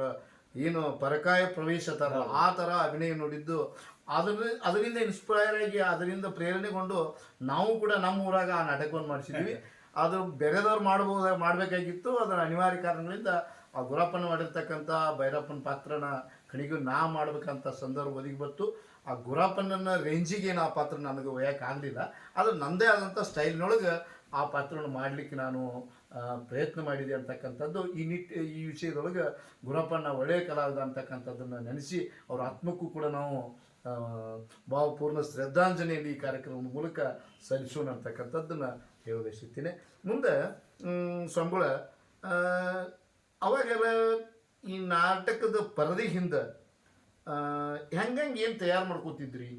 ಏನು ಪರಕಾಯ ಪ್ರವೇಶ ಥರ ಆ ಥರ ಅಭಿನಯ ನೋಡಿದ್ದು, ಅದರಿಂದ ಇನ್ಸ್ಪೈರ್ ಆಗಿ ಅದರಿಂದ ಪ್ರೇರಣೆಗೊಂಡು ನಾವು ಕೂಡ ನಮ್ಮ ಊರಾಗ ಆ ನಾಟಕವನ್ನು ಮಾಡಿಸಿದ್ವಿ. ಅದು ಬೇರೆದವ್ರು ಮಾಡಬೇಕಾಗಿತ್ತು. ಅದರ ಅನಿವಾರ್ಯ ಕಾರಣಗಳಿಂದ ಆ ಗುರಪ್ಪನ ಮಾಡಿರ್ತಕ್ಕಂಥ ಭೈರಪ್ಪನ ಪಾತ್ರನ ಕಣಿಗೂ ನಾ ಮಾಡ್ಬೇಕಂತ ಸಂದರ್ಭ ಒದಗಿ ಬಂತು. ಆ ಗುರಪ್ಪನ ರೇಂಜಿಗೆ ಆ ಪಾತ್ರ ನನಗೆ ಒಯ್ಯೋಕ್ಕಾಗಲಿಲ್ಲ. ಅದು ನನ್ನದೇ ಆದಂಥ ಸ್ಟೈಲ್ನೊಳಗೆ ಆ ಪಾತ್ರವನ್ನು ಮಾಡಲಿಕ್ಕೆ ನಾನು ಪ್ರಯತ್ನ ಮಾಡಿದೆ ಅಂತಕ್ಕಂಥದ್ದು ಈ ವಿಷಯದೊಳಗೆ ಗುರಪ್ಪನ ಒಳ್ಳೆಯ ಕಲಾವಿದ ಅಂತಕ್ಕಂಥದ್ದನ್ನು ನೆನೆಸಿ ಅವ್ರ ಆತ್ಮಕ್ಕೂ ಕೂಡ ನಾವು ಭಾವಪೂರ್ಣ ಶ್ರದ್ಧಾಂಜಲಿಯಲ್ಲಿ ಈ ಕಾರ್ಯಕ್ರಮದ ಮೂಲಕ ಸಲ್ಲಿಸೋಣ ಅಂತಕ್ಕಂಥದ್ದನ್ನು ಹೇಳಬಯಸುತ್ತೇನೆ. ಮುಂದೆ ಸ್ವಾಮಿಗಳ ಅವಾಗೆಲ್ಲ ಈ ನಾಟಕದ ಪರದೆ ಹಿಂದೆ ಹೆಂಗೆ ಏನು ತಯಾರು ಮಾಡ್ಕೋತಿದ್ರಿ?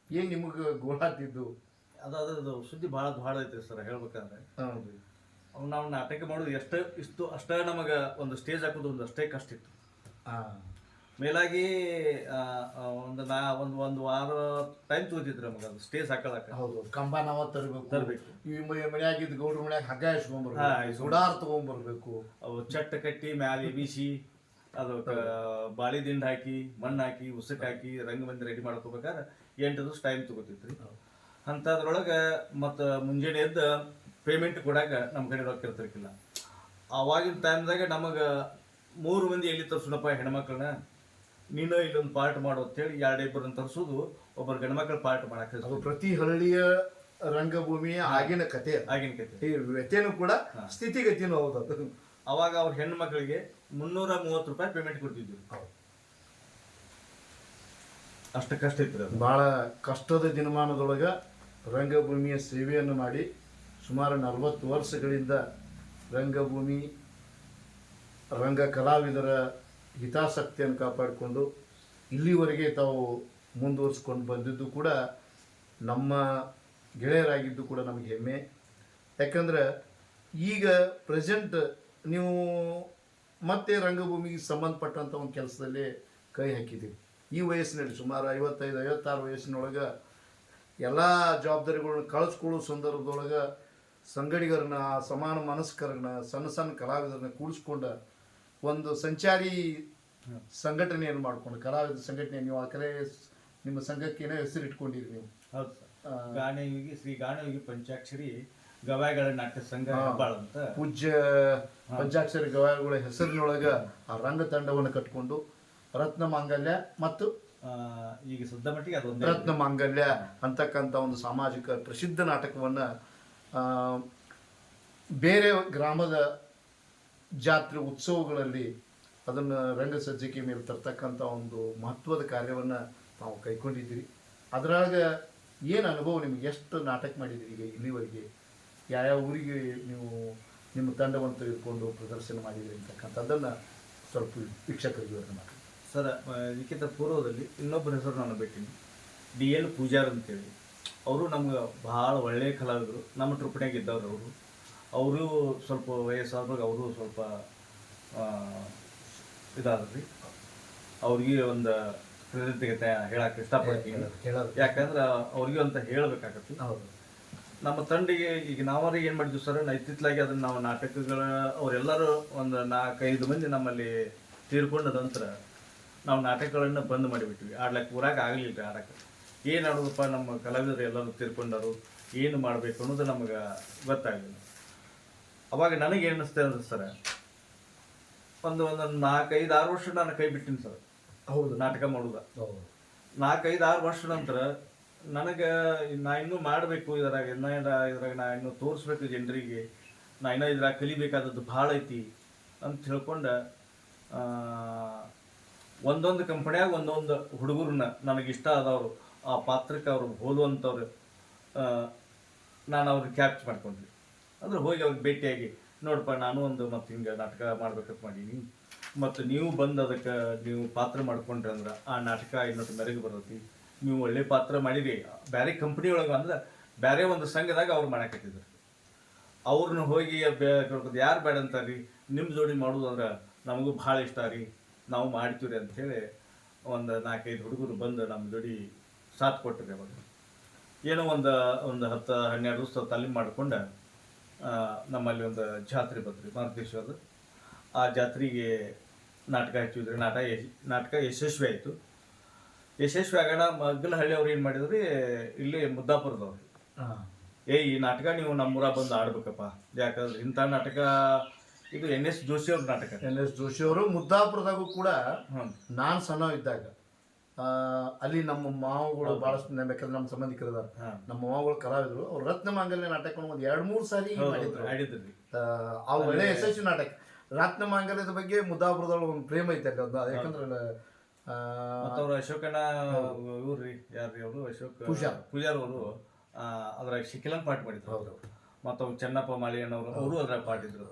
ಏನು ನಿಮಗೆ ಗೋಳಾತಿದ್ದು? ಅದಾದ್ರದ್ದು ಸುದ್ದಿ ಭಾಳ ಐತೆ ಸರ್ ಹೇಳ್ಬೇಕಂದ್ರೆ. ನಾವು ನಾಟಕ ಮಾಡೋದು ಅಷ್ಟೇ ನಮಗೆ ಒಂದು ಸ್ಟೇಜ್ ಹಾಕೋದು ಅಷ್ಟೇ ಕಷ್ಟ ಇತ್ತು. ಮೇಲಾಗಿ ಒಂದು ವಾರ ಟೈಮ್ ತಗೋತಿದ್ರು ನಮಗೆ ಅದು ಸ್ಟೇಜ್ ಹಾಕೊಳ್ಳಕ್ಕೆ. ಹೌದು, ಕಂಬ ನಾವ ತರಬೇಕು. ಈ ಮನ್ಯಾಗಿದ್ದು ಗೌಡ್ರ ಮನ್ಯಾಗ ಹಗ್ಗ ಇಸ್ಕೊಂಡ್ಬರ್ಬೇಕು, ಸುಡಾರ್ ತಗೊಂಡ್ಬರ್ಬೇಕು, ಅವು ಚಟ್ಟ ಕಟ್ಟಿ ಮ್ಯಾಲೆ ಬೀಸಿ ಅದಕ್ಕೆ ಬಾಳಿ ದಿಂಡು ಹಾಕಿ ಮಣ್ಣು ಹಾಕಿ ಉಸಕ್ ಹಾಕಿ ರಂಗಮಂದಿ ರೆಡಿ ಮಾಡ್ಕೋಬೇಕಾದ್ರೆ 8 ದಿವಸ ಟೈಮ್ ತಗೋತಿದ್ರಿ. ಅಂಥದ್ರೊಳಗೆ ಮತ್ತು ಮುಂಜಾನೆ ಎದ್ದು ಪೇಮೆಂಟ್ ಕೊಡಾಕ ನಮ್ಮ ಕಡೆ ರೊಕ್ಕ ಇರ್ತಿರ್ಕಿಲ್ಲ. ಆವಾಗಿನ ಟೈಮ್ದಾಗ ನಮಗೆ 3 ಮಂದಿ ಎಲ್ಲಿ ತರ್ಸೋಣಪ್ಪ ಹೆಣ್ಮಕ್ಳನ್ನ, ನೀನು ಇಲ್ಲೊಂದು ಪಾರ್ಟ್ ಮಾಡು ಅಂತೇಳಿ 2-2 ತರಿಸೋದು, ಒಬ್ಬರು ಗಂಡ್ಮಕ್ಳು ಪಾರ್ಟ್ ಮಾಡಕ್ಕೆ. ಪ್ರತಿ ಹಳ್ಳಿಯ ರಂಗಭೂಮಿಯ ಆಗಿನ ಕತೆ, ಈ ವ್ಯತ್ಯನೂ ಕೂಡ ಸ್ಥಿತಿಗತಿನೂ ಹೌದು. ಅವಾಗ ಅವ್ರ ಹೆಣ್ಮಕ್ಳಿಗೆ 330 ರೂಪಾಯಿ ಪೇಮೆಂಟ್ ಕೊಡ್ತಿದ್ವಿ. ಅಷ್ಟು ಕಷ್ಟ ಇತ್ತು. ಭಾಳ ಕಷ್ಟದ ದಿನಮಾನದೊಳಗೆ ರಂಗಭೂಮಿಯ ಸೇವೆಯನ್ನು ಮಾಡಿ ಸುಮಾರು 40 ವರ್ಷಗಳಿಂದ ರಂಗಭೂಮಿ ರಂಗ ಕಲಾವಿದರ ಹಿತಾಸಕ್ತಿಯನ್ನು ಕಾಪಾಡಿಕೊಂಡು ಇಲ್ಲಿವರೆಗೆ ತಾವು ಮುಂದುವರಿಸ್ಕೊಂಡು ಬಂದಿದ್ದು ಕೂಡ ನಮ್ಮ ಗೆಳೆಯರಾಗಿದ್ದು ಕೂಡ ನಮಗೆ ಹೆಮ್ಮೆ. ಯಾಕಂದ್ರೆ ಈಗ ಪ್ರೆಸೆಂಟ್ ನೀವು ಮತ್ತೆ ರಂಗಭೂಮಿಗೆ ಸಂಬಂಧಪಟ್ಟಂಥ ಒಂದು ಕೆಲಸದಲ್ಲಿ ಕೈ ಹಾಕಿದ್ದೀವಿ. ಈ ವಯಸ್ಸಿನಲ್ಲಿ ಸುಮಾರು 55-56 ವಯಸ್ಸಿನೊಳಗೆ ಎಲ್ಲ ಜವಾಬ್ದಾರಿಗಳನ್ನ ಕಳಿಸ್ಕೊಳ್ಳೋ ಸಂದರ್ಭದೊಳಗೆ ಸಂಗಡಿಗರನ್ನ, ಸಮಾನ ಮನಸ್ಕರನ್ನ, ಸಣ್ಣ ಕಲಾವಿದರನ್ನ ಕೂಡಿಸ್ಕೊಂಡು ಒಂದು ಸಂಚಾರಿ ಸಂಘಟನೆಯನ್ನು ಮಾಡ್ಕೊಂಡು ಕಲಾವಿದ ಸಂಘಟನೆ, ನೀವು ಆ ಕಡೆ ನಿಮ್ಮ ಸಂಘಕ್ಕೆ ಏನೋ ಹೆಸರು ಇಟ್ಕೊಂಡಿರಿ ನೀವು? ಹೌದು ಸರ್, ಗಾನಯೋಗಿ ಶ್ರೀ ಗಾನಯೋಗಿ ಪಂಚಾಕ್ಷರಿ ಗವಾಯಿಗಳ ನಾಟ್ಯ ಸಂಘ ಹೆಬ್ಬಾಳ ಅಂತ ಪೂಜ್ಯ ಪಂಚಾಕ್ಷರಿ ಗವಾಯಿಗಳ ಹೆಸರಿನೊಳಗೆ ಆ ರಂಗ ತಂಡವನ್ನು ಕಟ್ಕೊಂಡು ರತ್ನ ಮಾಂಗಲ್ಯ ಮತ್ತು ಈಗ ಸದ್ದ ಮಟ್ಟಿಗೆ ಅದೊಂದು ರತ್ನ ಮಾಂಗಲ್ಯ ಅಂತಕ್ಕಂಥ ಒಂದು ಸಾಮಾಜಿಕ ಪ್ರಸಿದ್ಧ ನಾಟಕವನ್ನು ಬೇರೆ ಗ್ರಾಮದ ಜಾತ್ರೆ ಉತ್ಸವಗಳಲ್ಲಿ ಅದನ್ನು ರಂಗಸಜ್ಜಿಕೆ ಮೇಲೆ ತರ್ತಕ್ಕಂಥ ಒಂದು ಮಹತ್ವದ ಕಾರ್ಯವನ್ನು ನಾವು ಕೈಗೊಂಡಿದ್ದೀರಿ. ಅದರಾಗ ಏನು ಅನುಭವ ನಿಮಗೆ? ಎಷ್ಟು ನಾಟಕ ಮಾಡಿದ್ದೀರಿ ಈಗ ಇಲ್ಲಿವರೆಗೆ? ಯಾವ ಊರಿಗೆ ನೀವು ನಿಮ್ಮ ತಂಡವನ್ನು ತೆಗೆದುಕೊಂಡು ಪ್ರದರ್ಶನ ಮಾಡಿದ್ದೀರಿ ಅಂತಕ್ಕಂಥದ್ದನ್ನು ಸ್ವಲ್ಪ ವೀಕ್ಷಕರಿಗೆ ವಿವರಣೆ ಮಾಡಿ ಸರ್. ಇದಕ್ಕಿಂತ ಪೂರ್ವದಲ್ಲಿ ಇನ್ನೊಬ್ಬರ ಹೆಸರು ನಾನು ಬಿಟ್ಟಿನಿ, DL ಪೂಜಾರ್ ಅಂತೇಳಿ. ಅವರು ನಮ್ಗೆ ಭಾಳ ಒಳ್ಳೆಯ ಕಲಾವಿದರು, ನಮ್ಮ ಟ್ರೂಪ್ನಾಗ ಇದ್ದವ್ರು. ಅವರು ಸ್ವಲ್ಪ ವಯಸ್ಸಾದಾಗ ಅವರು ಸ್ವಲ್ಪ ಇದಾದ್ರಿ. ಅವ್ರಿಗೆ ಒಂದು ಕೃತಜ್ಞತೆ ಹೇಳಕ್ಕೆ ಇಷ್ಟಪಡ್ತೀನಿ. ಯಾಕಂದ್ರೆ ಅವ್ರಿಗೆ ಅಂತ ಹೇಳಬೇಕಾಗತ್ತೆ. ನಮ್ಮ ತಂಡಿಗೆ ಈಗ ನಾವರಿಗೆ ಏನು ಮಾಡಿದ್ವಿ ಸರ್, ಇತ್ತಿತ್ತಲಾಗಿ ಅದನ್ನು ನಾವು ನಾಟಕಗಳ ಅವರೆಲ್ಲರೂ ಒಂದು 4-5 ಮಂದಿ ನಮ್ಮಲ್ಲಿ ತೀರ್ಕೊಂಡ ನಂತರ ನಾವು ನಾಟಕಗಳನ್ನು ಬಂದ್ ಮಾಡಿಬಿಟ್ವಿ. ಆಡ್ಲಕ್ಕೆ ಊರಾಗ ಆಗಲಿಲ್ಲ ಆಡಕ್ಕೆ. ಏನು ಆಡೋದಪ್ಪ, ನಮ್ಮ ಕಲಾವಿದರು ಎಲ್ಲರೂ ತೀರ್ಕೊಂಡರು, ಏನು ಮಾಡಬೇಕು ಅನ್ನೋದು ನಮಗೆ ಗೊತ್ತಾಗಲಿಲ್ಲ. ಅವಾಗ ನನಗೆ ಏನು ಅನ್ನಿಸ್ತದೆ ಅಂದ್ರೆ ಸರ್, ಒಂದು 4-5-6 ವರ್ಷ ನಾನು ಕೈ ಬಿಟ್ಟಿನಿ ಸರ್. ಹೌದು, ನಾಟಕ ಮಾಡೋದ 4-5-6 ವರ್ಷ ನಂತರ ನನಗೆ ನಾ ಇನ್ನೂ ಮಾಡಬೇಕು, ಇದ್ರಾಗ ನಾ ಇನ್ನೂ ತೋರಿಸ್ಬೇಕು ಜನರಿಗೆ, ನಾ ಇನ್ನೂ ಇದ್ರಾಗ ಕಲಿಬೇಕಾದದ್ದು ಭಾಳ ಐತಿ ಅಂತ ಹೇಳ್ಕೊಂಡು ಒಂದೊಂದು ಕಂಪನಿಯಾಗ ಒಂದೊಂದು ಹುಡುಗರನ್ನ ನನಗಿಷ್ಟ ಆದವರು, ಆ ಪಾತ್ರಕ್ಕೆ ಅವ್ರು ಹೋಲುವಂಥವ್ರು ನಾನು ಅವ್ರಿಗೆ ಕ್ಯಾಪ್ಚ್ ಮಾಡ್ಕೊಂಡ್ರಿ. ಅಂದ್ರೆ ಹೋಗಿ ಅವ್ರಿಗೆ ಭೇಟಿಯಾಗಿ, ನೋಡಪ್ಪ ನಾನು ಒಂದು ಮತ್ತು ಹಿಂಗೆ ನಾಟಕ ಮಾಡ್ಬೇಕಂತ ಮಾಡೀನಿ, ಮತ್ತು ನೀವು ಬಂದು ಅದಕ್ಕೆ ನೀವು ಪಾತ್ರ ಮಾಡ್ಕೊಂಡ್ರಿ ಅಂದ್ರೆ ಆ ನಾಟಕ ಇನ್ನೊಟ್ಟು ಮೆರಗು ಬರ್ತೈತಿ. ನೀವು ಒಳ್ಳೆ ಪಾತ್ರ ಮಾಡಿರಿ. ಬೇರೆ ಕಂಪ್ನಿ ಒಳಗೆ ಅಂದ್ರೆ ಬೇರೆ ಒಂದು ಸಂಘದಾಗ ಅವ್ರು ಮಾಡಕತ್ತಿದ್ರು. ಅವ್ರನ್ನ ಹೋಗಿ ಯಾರು ಬೇಡ ಅಂತಾರ್ರಿ, ನಿಮ್ಮ ಜೋಡಿ ಮಾಡೋದು ಅಂದ್ರೆ ನಮಗೂ ಭಾಳ ಇಷ್ಟ ರೀ, ನಾವು ಮಾಡ್ತೀವಿ ರೀ ಅಂಥೇಳಿ ಒಂದು 4-5 ಹುಡುಗರು ಬಂದು ನಮ್ಮ ಜೋಡಿ ಸಾಥ್ ಕೊಟ್ಟರು. ಅವಾಗ ಏನೋ ಒಂದು 10-12 ದಿವಸ ತಾಲೀಮ್ ಮಾಡ್ಕೊಂಡು ನಮ್ಮಲ್ಲಿ ಒಂದು ಜಾತ್ರೆ ಬಂದ್ರಿ ಮಾರುತೇಶ್ವರದ. ಆ ಜಾತ್ರೆಗೆ ನಾಟಕ ಹಚ್ಚಿದ್ರಿ. ನಾಟಕ ಯಶಸ್ವಿ ಆಯಿತು. ಯಶಸ್ವಿ ಆಗೋಣ ಮಗ್ಗಲಹಳ್ಳಿ ಅವ್ರು ಏನು ಮಾಡಿದ್ರಿ, ಇಲ್ಲಿ ಮುದ್ದಾಪುರದವ್ರು, ಈ ನಾಟಕ ನೀವು ನಮ್ಮೂರ ಬಂದು ಆಡ್ಬೇಕಪ್ಪ, ಯಾಕಂದ್ರೆ ಇಂಥ ನಾಟಕ ಇದು NS ಜೋಶಿ ಅವ್ರ ನಾಟಕ. NS ಜೋಶಿ ಅವರು ಮುದ್ದಾಪುರದಾಗೂ ಕೂಡ ನಾನು ಸಣ್ಣ ಇದ್ದಾಗ ಅಲ್ಲಿ ನಮ್ಮ ಮಾವುಗಳು ಬಹಳಷ್ಟು ಬೇಕಾದ್ರೆ ನಮ್ಮ ಸಂಬಂಧಿಕರದಾರ, ನಮ್ಮ ಮಾವುಗಳು ಕಲಾವಿದರು. ಅವ್ರು ರತ್ನ ಮಾಂಗಲ್ಯ ನಾಟಕವನ್ನು ಒಂದು 2-3 ಸಾರಿ ಆಡಿದ್ರಿ. ಆ ಒಳ್ಳೆ ಯಶಸ್ವಿ ನಾಟಕ. ರತ್ನ ಮಾಂಗಲ್ಯದ ಬಗ್ಗೆ ಮುದ್ದಾಪುರದೊಳಗೆ ಒಂದು ಪ್ರೇಮ ಐತೆ ಅಲ್ಲಿ. ಅದು ಯಾಕಂದ್ರೆ ಅವ್ರು ಅಶೋಕನ ಇವ್ರಿ, ಯಾರ್ರಿ ಅವರು, ಅಶೋಕ್ ಪೂಜಾರ್ ಅವರು ಅದ್ರಾಗ ಶಿಖಿಲನ್ ಪಾಠ ಮಾಡಿದ್ರು. ಹೌದು. ಮತ್ತು ಅವ್ರು ಚೆನ್ನಪ್ಪ ಮಾಳಿಯಣ್ಣವರು ಅವರು ಅದ್ರಾಗ ಪಾಠಿದ್ರು.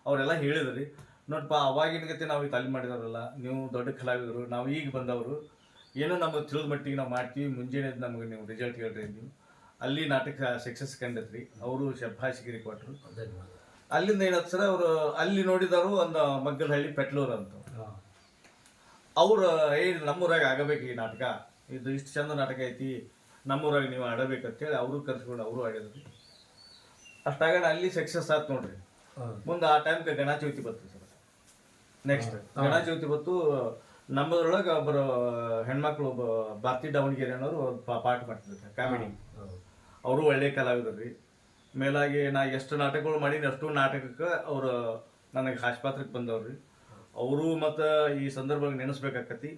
ಅವರೆಲ್ಲ ಹೇಳಿದ್ರಿ, ನೋಡಪ್ಪ ಅವಾಗಿನ ಗತಿ ನಾವು ಈ ತಾಲೀಮ್ ಮಾಡಿದವರಲ್ಲ, ನೀವು ದೊಡ್ಡ ಕಲಾವಿದರು, ನಾವು ಈಗ ಬಂದವರು, ಏನೋ ನಮಗೆ ತಿಳಿದ ಮಟ್ಟಿಗೆ ನಾವು ಮಾಡ್ತೀವಿ, ಮುಂಜಾನೆ ನಮಗೆ ನೀವು ರಿಸಲ್ಟ್ ಹೇಳ್ರಿ ನೀವು. ಅಲ್ಲಿ ನಾಟಕ ಸಕ್ಸಸ್ ಕಂಡತ್ರಿ. ಅವರು ಶಬ್ಬಾಶಿಗಿರಿ ಕೊಟ್ಟರು. ಅಲ್ಲಿಂದ ಏನಾಯ್ತು ಸರ್, ಅವರು ಅಲ್ಲಿ ನೋಡಿದವರು ಒಂದು ಮಗ್ಗಲಹಳ್ಳಿ ಪೆಟ್ಲೂರ್ ಅಂತ, ಅವ್ರು ನಮ್ಮೂರಾಗ ಆಗಬೇಕು ಈ ನಾಟಕ, ಇದು ಇಷ್ಟು ಚಂದ ನಾಟಕ ಐತಿ, ನಮ್ಮೂರಾಗ ನೀವು ಆಡಬೇಕಂತೇಳಿ ಅವರು ಕರ್ಸ್ಕೊಂಡು ಅವರು ಆಡಿದ್ರು. ಅಷ್ಟಾಗ ಅಲ್ಲಿ ಸಕ್ಸಸ್ ಆಯ್ತು ನೋಡ್ರಿ. ಮುಂದೆ ಆ ಟೈಮ್ಗೆ ಗಣೇಶ ಚೌತಿ ಬರ್ತದೆ ಸರ್. ನೆಕ್ಸ್ಟ್ ಗಣೇಶ ಚೌತಿ ಬತ್ತು. ನಮ್ಮದ್ರೊಳಗೆ ಒಬ್ಬರು ಹೆಣ್ಮಕ್ಳು, ಒಬ್ಬ ಭಾರತಿ ದಾವಣಗೆರೆ ಅನ್ನೋರು ಪಾಠ ಮಾಡ್ತಿದ್ರು ಕಾಮಿಡಿ. ಅವರು ಒಳ್ಳೆ ಕಲಾವಿದ್ರಿ. ಮೇಲಾಗಿ ನಾ ಎಷ್ಟು ನಾಟಕಗಳು ಮಾಡೀನಿ ಅಷ್ಟು ನಾಟಕಕ್ಕೆ ಅವರು ನನಗೆ ಆಸ್ಪತ್ರೆಗೆ ಬಂದವ್ರಿ. ಅವರು ಮತ್ತು ಈ ಸಂದರ್ಭದಾಗ ನೆನೆಸ್ಬೇಕಾಕತಿ.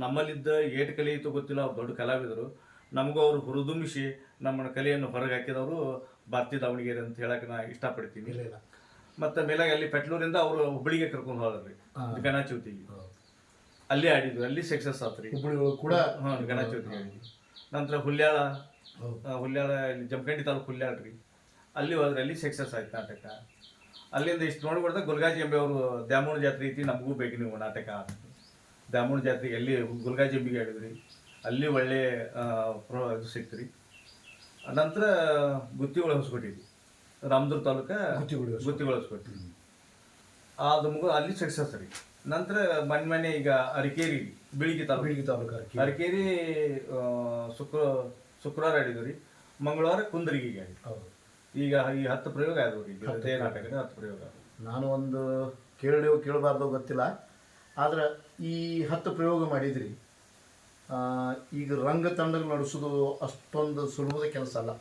ನಮ್ಮಲ್ಲಿದ್ದ ಏಟು ಕಲೆ ಇತ್ತು ಗೊತ್ತಿಲ್ಲ, ಅವ್ರು ದೊಡ್ಡ ಕಲಾವಿದರು. ನಮಗೂ ಅವರು ಹುರಿದುಂಬಿಸಿ ನಮ್ಮ ಕಲೆಯನ್ನು ಹೊರಗೆ ಹಾಕಿದವರು ಭಾರತಿ ದಾವಣಗೆರೆ ಅಂತ ಹೇಳಕ್ಕೆ ನಾ ಇಷ್ಟಪಡ್ತೀನಿ. ಮತ್ತು ಮೇಲಾಗಿ ಅಲ್ಲಿ ಪೆಟ್ಲೂರಿಂದ ಅವರು ಹುಬ್ಬಳ್ಳಿಗೆ ಕರ್ಕೊಂಡು ಹೋದ್ರಿ ಗಣೇಶ ಚೌತಿಗೆ. ಅಲ್ಲಿ ಆಡಿದ್ವಿ, ಅಲ್ಲಿ ಸಕ್ಸಸ್ ಆತ್ರಿ ಕೂಡ. ಗಣೇಶ ಚೌತಿಗೆ ಆಡಿದ್ವಿ. ನಂತರ ಹುಲ್ಯಾಳ ಇಲ್ಲಿ ಜಮಖಂಡಿ ತಾಲೂಕು ಹುಲ್ಯಾಳ ರೀ, ಅಲ್ಲಿ ಹೋದ್ರೆ ಅಲ್ಲಿ ಸಕ್ಸಸ್ ಆಯ್ತು ನಾಟಕ. ಅಲ್ಲಿಂದ ಇಷ್ಟು ನೋಡ್ಬಿಡ್ದಾಗ ಗುಲ್ಗಾಜಿ ಎಂಬೆ ಅವರು ದ್ಯಾಮೋಣ ಜಾತ್ರೆ ಐತಿ, ನಮಗೂ ಬೇಕು ನೀವು ನಾಟಕ. ದ್ಯಾಮೋಣ ಜಾತ್ರೆಗೆ ಅಲ್ಲಿ ಗುಲ್ಗಾಜಿ ಎಂಬಿಗೆ ಆಡಿದ್ರಿ, ಅಲ್ಲಿ ಒಳ್ಳೆ ಇದು ಸಿಕ್ತ್ರಿ. ನಂತರ ಗುತ್ತಿಗಳು ಹೊಸ್ಕೊಟ್ಟಿದ್ವಿ, ರಾಮದುರ್ಗ ತಾಲೂಕ ಗುತ್ತಿಗಳು ಹೊಸ್ಕೊಟ್ಟಿದ್ವಿ. ಅದು ಮುಗಿದು ಅಲ್ಲಿ ಸಕ್ಸಸ್ ರೀ. ನಂತರ ಮನೆ ಈಗ ಅರಕೇರಿ ಬೀಳಿಗೆ ತಾಲೂಕು ಅರಕೇರಿ ಶುಕ್ರವಾರ ಆಡಿದ್ವಿ ರೀ, ಮಂಗಳವಾರ ಕುಂದರಿಗಿಗೆ ಆಡಿದ್ವಿ. ಈಗ ಈ 10 ಪ್ರಯೋಗ ಆದವು ರೀ ನಾಟಕದ 10 ಪ್ರಯೋಗ. ನಾನು ಒಂದು ಕೇಳಬಾರ್ದು ಗೊತ್ತಿಲ್ಲ, ಆದ್ರೆ ಈ 10 ಪ್ರಯೋಗ ಮಾಡಿದ್ರಿ. ಈಗ ರಂಗ ತಂಡ ನಡೆಸೋದು ಅಷ್ಟೊಂದು ಸುಲಭದ ಕೆಲಸ ಅಲ್ಲ.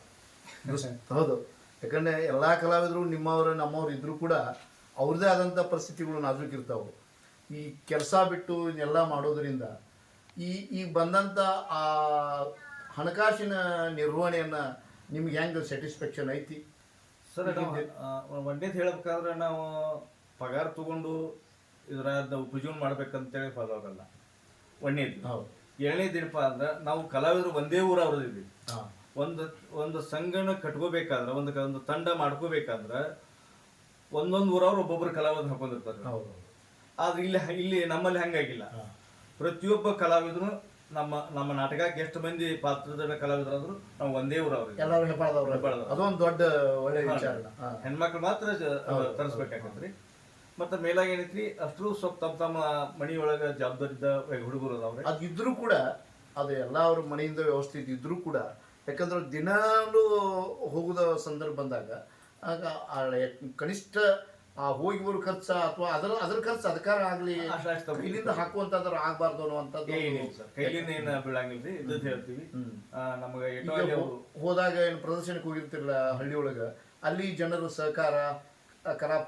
ಹೌದು, ಯಾಕಂದರೆ ಎಲ್ಲ ಕಲಾವಿದರು ನಿಮ್ಮವರು ನಮ್ಮವ್ರು ಇದ್ದರೂ ಕೂಡ ಅವ್ರದ್ದೇ ಆದಂಥ ಪರಿಸ್ಥಿತಿಗಳು ನಾಜೂಕಿರ್ತಾವೆ. ಈ ಕೆಲಸ ಬಿಟ್ಟು ಇದನ್ನೆಲ್ಲ ಮಾಡೋದ್ರಿಂದ ಈಗ ಬಂದಂಥ ಆ ಹಣಕಾಸಿನ ನಿರ್ವಹಣೆಯನ್ನು ನಿಮ್ಗೆ ಹೆಂಗೆ ಸ್ಯಾಟಿಸ್ಫ್ಯಾಕ್ಷನ್ ಐತಿ ಸರ್? ಒಂದೇದು ಹೇಳ್ಬೇಕಾದ್ರೆ ನಾವು ಪಗಾರ ತಗೊಂಡು ಇದರ ಉಪಜೀವನ ಮಾಡ್ಬೇಕಂತೇಳಿ ಹೋದವ್ರಲ್ಲ ಒಂದೇದು. ಎರಡನೇದೇನಪ್ಪ ಅಂದ್ರೆ ನಾವು ಕಲಾವಿದರು ಒಂದೇ ಊರು ಅವ್ರದಿದ್ವಿ. ಒಂದು ಸಂಘನ ಕಟ್ಕೋಬೇಕಾದ್ರೆ, ಒಂದು ತಂಡ ಮಾಡ್ಕೋಬೇಕಾದ್ರೆ ಒಂದೊಂದು ಊರವ್ರು ಒಬ್ಬೊಬ್ರು ಕಲಾವಿದ್ರು ಹಾಕೊಂಡಿರ್ತಾರೆ. ಆದ್ರೆ ಇಲ್ಲಿ ನಮ್ಮಲ್ಲಿ ಹಂಗಾಗಿಲ್ಲ. ಪ್ರತಿಯೊಬ್ಬ ಕಲಾವಿದ್ರು ನಮ್ಮ ನಾಟಕಕ್ಕೆ ಎಷ್ಟು ಮಂದಿ ಪಾತ್ರದ ಕಲಾವಿದರಾದ್ರು ನಾವು ಒಂದೇ ಊರವ್ರಿಗೆ ಅದೊಂದು ದೊಡ್ಡ ಒಳ್ಳೆ ವಿಚಾರ. ಹೆಣ್ಮಕ್ಳು ಮಾತ್ರ ತರಿಸ್ಬೇಕಾಗತ್ರಿ. ಮತ್ತೆ ಮೇಲಾಗ ಏನೈತ್ರಿ, ಅಷ್ಟು ಸ್ವಲ್ಪ ತಮ್ಮ ಮನೆಯೊಳಗೆ ಜವಾಬ್ದಾರಿದ್ದ ಹುಡುಗರು ಅದಾವ್ರಿ. ಅದಿದ್ರು ಕೂಡ, ಅದು ಎಲ್ಲ ಅವ್ರ ಮನೆಯಿಂದ ವ್ಯವಸ್ಥೆ ಇದ್ರೂ ಕೂಡ, ಯಾಕಂದ್ರೆ ದಿನಾಲೂ ಹೋಗುದ ಸಂದರ್ಭ ಬಂದಾಗ ಆಗ ಕನಿಷ್ಠ ಹೋಗಿ ಬರೋ ಖರ್ಚು ಅಥವಾ ಅದ್ರ ಖರ್ಚು ಅದಕ್ಕಾರ ಆಗಲಿ ಇಲ್ಲಿಂದ ಹಾಕುವಂತಾದ್ರೂ ಆಗಬಾರ್ದು ಅನ್ನುವಂಥದ್ದು. ಕೈಲಿಂದ ಏನು ಬೀಳಂಗಿಲ್ರಿ, ಇದ್ದದ್ದು ಹೇಳ್ತೀವಿ. ನಮಗೆ ಹೋದಾಗ ಏನು ಪ್ರದರ್ಶನಕ್ಕೆ ಹೋಗಿರ್ತಿರಲ್ಲ ಹಳ್ಳಿ ಒಳಗೆ, ಅಲ್ಲಿ ಜನರು ಸಹಕಾರ, ಕಲಾ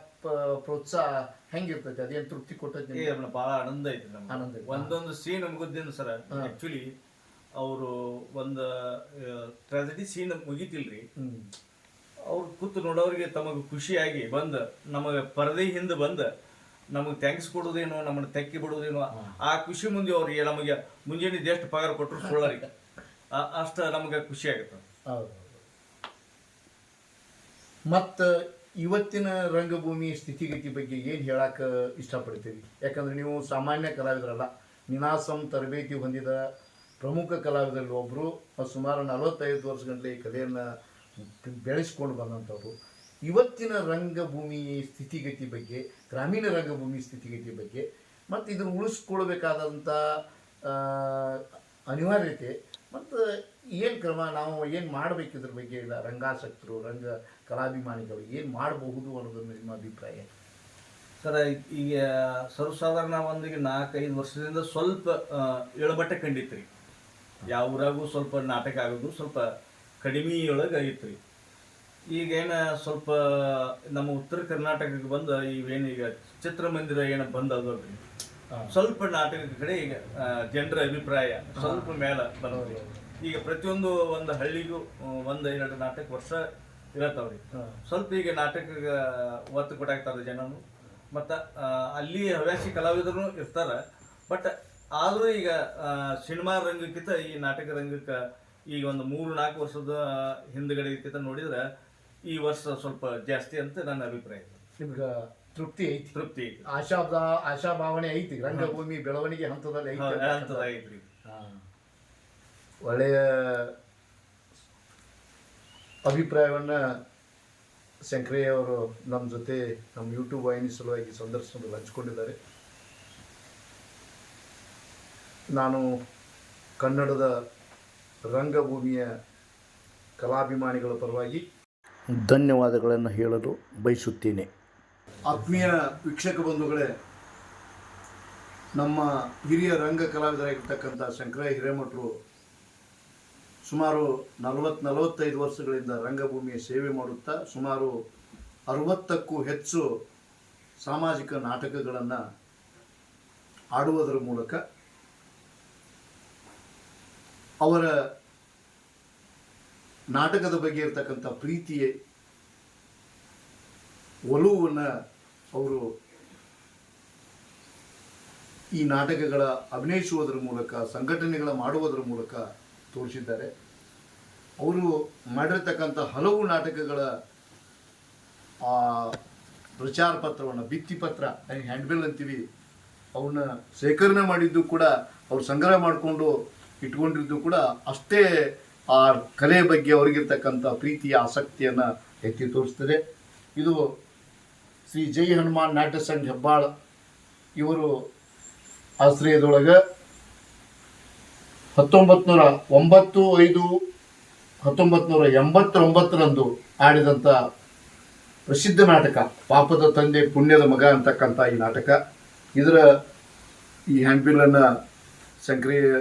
ಪ್ರೋತ್ಸಾಹ ಹೆಂಗಿರ್ತೈತಿ? ಅದೇನು ತೃಪ್ತಿ ಕೊಟ್ಟೈತಿ? ಭಾಳ ಆನಂದ ಐತಿ ನಮ್ಗೆ. ಆನಂದ. ಒಂದೊಂದು ಸೀನ್ ಮುಗಿದ್ದೇನು ಸರ್, ಆಕ್ಚುಲಿ ಅವರು ಒಂದು ಟ್ರಾಜಿಡಿ ಸೀನ್ ಮುಗಿತಿಲ್ರಿ, ಅವ್ರು ಕೂತು ನೋಡೋರಿಗೆ ತಮಗೆ ಖುಷಿಯಾಗಿ ಬಂದು ನಮಗೆ ಪರದೆ ಹಿಂದೆ ಬಂದು ನಮಗೆ ಥ್ಯಾಂಕ್ಸ್ ಕೊಡೋದೇನೋ, ನಮ್ಮನ್ನು ತೆಕ್ಕಿ ಬಿಡೋದೇನೋ, ಆ ಖುಷಿ ಮುಂದೆ ಅವ್ರಿಗೆ ನಮಗೆ ಮುಂಜಾನೆ ಎಷ್ಟು ಪಗಾರ ಕೊಟ್ಟರು ಸುಳ್ಳರಿಗೆ ಅಷ್ಟು ನಮಗೆ ಖುಷಿ ಆಗುತ್ತೆ. ಮತ್ತು ಇವತ್ತಿನ ರಂಗಭೂಮಿ ಸ್ಥಿತಿಗತಿ ಬಗ್ಗೆ ಏನು ಹೇಳಕ್ಕೆ ಇಷ್ಟಪಡ್ತೀವಿ? ಯಾಕಂದ್ರೆ ನೀವು ಸಾಮಾನ್ಯ ಕಲಾವಿದರಲ್ಲ, ನಿನಾಸಂ ತರಬೇತಿ ಹೊಂದಿದ ಪ್ರಮುಖ ಕಲಾವಿದರಲ್ಲಿ ಒಬ್ಬರು, ಸುಮಾರು 45 ವರ್ಷಗಂಟಲೆ ಈ ಕಲೆಯನ್ನು ಬೆಳೆಸ್ಕೊಂಡು ಬಂದಂಥವ್ರು. ಇವತ್ತಿನ ರಂಗಭೂಮಿ ಸ್ಥಿತಿಗತಿ ಬಗ್ಗೆ, ಗ್ರಾಮೀಣ ರಂಗಭೂಮಿ ಸ್ಥಿತಿಗತಿ ಬಗ್ಗೆ ಮತ್ತು ಇದನ್ನು ಉಳಿಸ್ಕೊಳ್ಬೇಕಾದಂಥ ಅನಿವಾರ್ಯತೆ ಮತ್ತು ಏನು ಕ್ರಮ, ನಾವು ಏನು ಮಾಡಬೇಕು ಇದ್ರ ಬಗ್ಗೆ, ಇಲ್ಲ ರಂಗಾಸಕ್ತರು, ರಂಗ ಕಲಾಭಿಮಾನಿಗಳು ಏನು ಮಾಡಬಹುದು ಅನ್ನೋದನ್ನು ನಿಮ್ಮ ಅಭಿಪ್ರಾಯ? ಸರ, ಈಗ ಸರ್ವಸಾಧಾರಣ ಒಂದಿಗೆ 4-5 ವರ್ಷದಿಂದ ಸ್ವಲ್ಪ ಇಳಮಟ್ಟ ಕಂಡಿತ್ರಿ. ಯಾವ ಊರಾಗೂ ಸ್ವಲ್ಪ ನಾಟಕ ಆಗೋದು ಸ್ವಲ್ಪ ಕಡಿಮೆಯೊಳಗೆ ಐತ್ರಿ. ಈಗೇನು ಸ್ವಲ್ಪ ನಮ್ಮ ಉತ್ತರ ಕರ್ನಾಟಕಕ್ಕೆ ಬಂದ ಇವೇನು ಈಗ ಚಿತ್ರಮಂದಿರ ಏನು ಬಂದಲ್ರಿ, ಸ್ವಲ್ಪ ನಾಟಕದ ಕಡೆ ಈಗ ಜನರ ಅಭಿಪ್ರಾಯ ಸ್ವಲ್ಪ ಮೇಲೆ ಬಂದ್ರಿ. ಈಗ ಪ್ರತಿಯೊಂದು ಒಂದು ಹಳ್ಳಿಗೂ 1-2 ನಾಟಕ ವರ್ಷ ಇರತ್ತವ್ರಿ. ಸ್ವಲ್ಪ ಈಗ ನಾಟಕಕ್ಕೆ ಒತ್ತು ಕೊಟ್ಟಾಗ್ತಾರೆ ಜನನು, ಮತ್ತು ಅಲ್ಲಿ ಹವ್ಯಾಸಿ ಕಲಾವಿದರು ಇರ್ತಾರೆ. ಬಟ್ ಆದರೂ ಈಗ ಸಿನಿಮಾ ರಂಗಕ್ಕಿಂತ ಈ ನಾಟಕ ರಂಗಕ್ಕೆ ಈಗ ಒಂದು 3-4 ವರ್ಷದ ಹಿಂದ್ಗಡೆಗಿಂತ ನೋಡಿದ್ರೆ ಈ ವರ್ಷ ಸ್ವಲ್ಪ ಜಾಸ್ತಿ ಅಂತ ನನ್ನ ಅಭಿಪ್ರಾಯ. ನಿಮ್ಗೆ ತೃಪ್ತಿ ಐತಿ? ತೃಪ್ತಿ ಐತಿ, ಆಶಾಭಾವನೆ ಐತಿ. ರಂಗಭೂಮಿ ಬೆಳವಣಿಗೆ ಹಂತದಲ್ಲಿ ಐತ್ರಿ. ಒಳ್ಳೆಯ ಅಭಿಪ್ರಾಯವನ್ನು ಶಂಕರಯ್ಯ ಅವರು ನಮ್ಮ ಜೊತೆ ನಮ್ಮ ಯೂಟ್ಯೂಬ್ ವಾಹಿನಿ ಸಲುವಾಗಿ ಸಂದರ್ಶನದಲ್ಲಿ ಹಂಚಿಕೊಂಡಿದ್ದಾರೆ. ನಾನು ಕನ್ನಡದ ರಂಗಭೂಮಿಯ ಕಲಾಭಿಮಾನಿಗಳ ಪರವಾಗಿ ಧನ್ಯವಾದಗಳನ್ನು ಹೇಳಲು ಬಯಸುತ್ತೇನೆ. ಆತ್ಮೀಯ ವೀಕ್ಷಕ ಬಂಧುಗಳೇ, ನಮ್ಮ ಹಿರಿಯ ರಂಗ ಕಲಾವಿದರಾಗಿರ್ತಕ್ಕಂಥ ಶಂಕರಯ್ಯ ಹಿರೇಮಠರು ಸುಮಾರು 40-45 ವರ್ಷಗಳಿಂದ ರಂಗಭೂಮಿಯ ಸೇವೆ ಮಾಡುತ್ತಾ ಸುಮಾರು 60ಕ್ಕೂ ಹೆಚ್ಚು ಸಾಮಾಜಿಕ ನಾಟಕಗಳನ್ನು ಆಡುವುದರ ಮೂಲಕ ಅವರ ನಾಟಕದ ಬಗ್ಗೆ ಇರತಕ್ಕಂಥ ಪ್ರೀತಿಯ ಒಲುವನ್ನು ಅವರು ಈ ನಾಟಕಗಳ ಅಭಿನಯಿಸುವುದರ ಮೂಲಕ, ಸಂಘಟನೆಗಳ ಮಾಡುವುದರ ಮೂಲಕ ತೋರಿಸಿದ್ದಾರೆ. ಅವರು ಮಾಡಿರ್ತಕ್ಕಂಥ ಹಲವು ನಾಟಕಗಳ ಪ್ರಚಾರ ಪತ್ರವನ್ನು, ಭಿತ್ತಿಪತ್ರ, ಹ್ಯಾಂಡ್ಬಿಲ್ ಅಂತೀವಿ, ಅವನ್ನ ಶೇಖರಣೆ ಮಾಡಿದ್ದು ಕೂಡ, ಅವ್ರು ಸಂಗ್ರಹ ಮಾಡಿಕೊಂಡು ಇಟ್ಕೊಂಡಿದ್ದು ಕೂಡ ಅಷ್ಟೇ ಆ ಕಲೆಯ ಬಗ್ಗೆ ಅವರಿಗಿರ್ತಕ್ಕಂಥ ಪ್ರೀತಿಯ ಆಸಕ್ತಿಯನ್ನು ಎತ್ತಿ ತೋರಿಸ್ತದೆ. ಇದು ಶ್ರೀ ಜೈ ಹನುಮಾನ್ ನಾಟ್ಯ ಸಂಘ ಹೆಬ್ಬಾಳ ಇವರು ಆಶ್ರಯದೊಳಗೆ 1989ರಂದು ಆಡಿದಂಥ ಪ್ರಸಿದ್ಧ ನಾಟಕ ಪಾಪದ ತಂದೆ ಪುಣ್ಯದ ಮಗ ಅಂತಕ್ಕಂಥ ಈ ನಾಟಕ. ಇದರ ಈ ಹ್ಯಾಂಡ್ಬಿಲ್ಲನ್ನು ಶಂಕರಯ್ಯ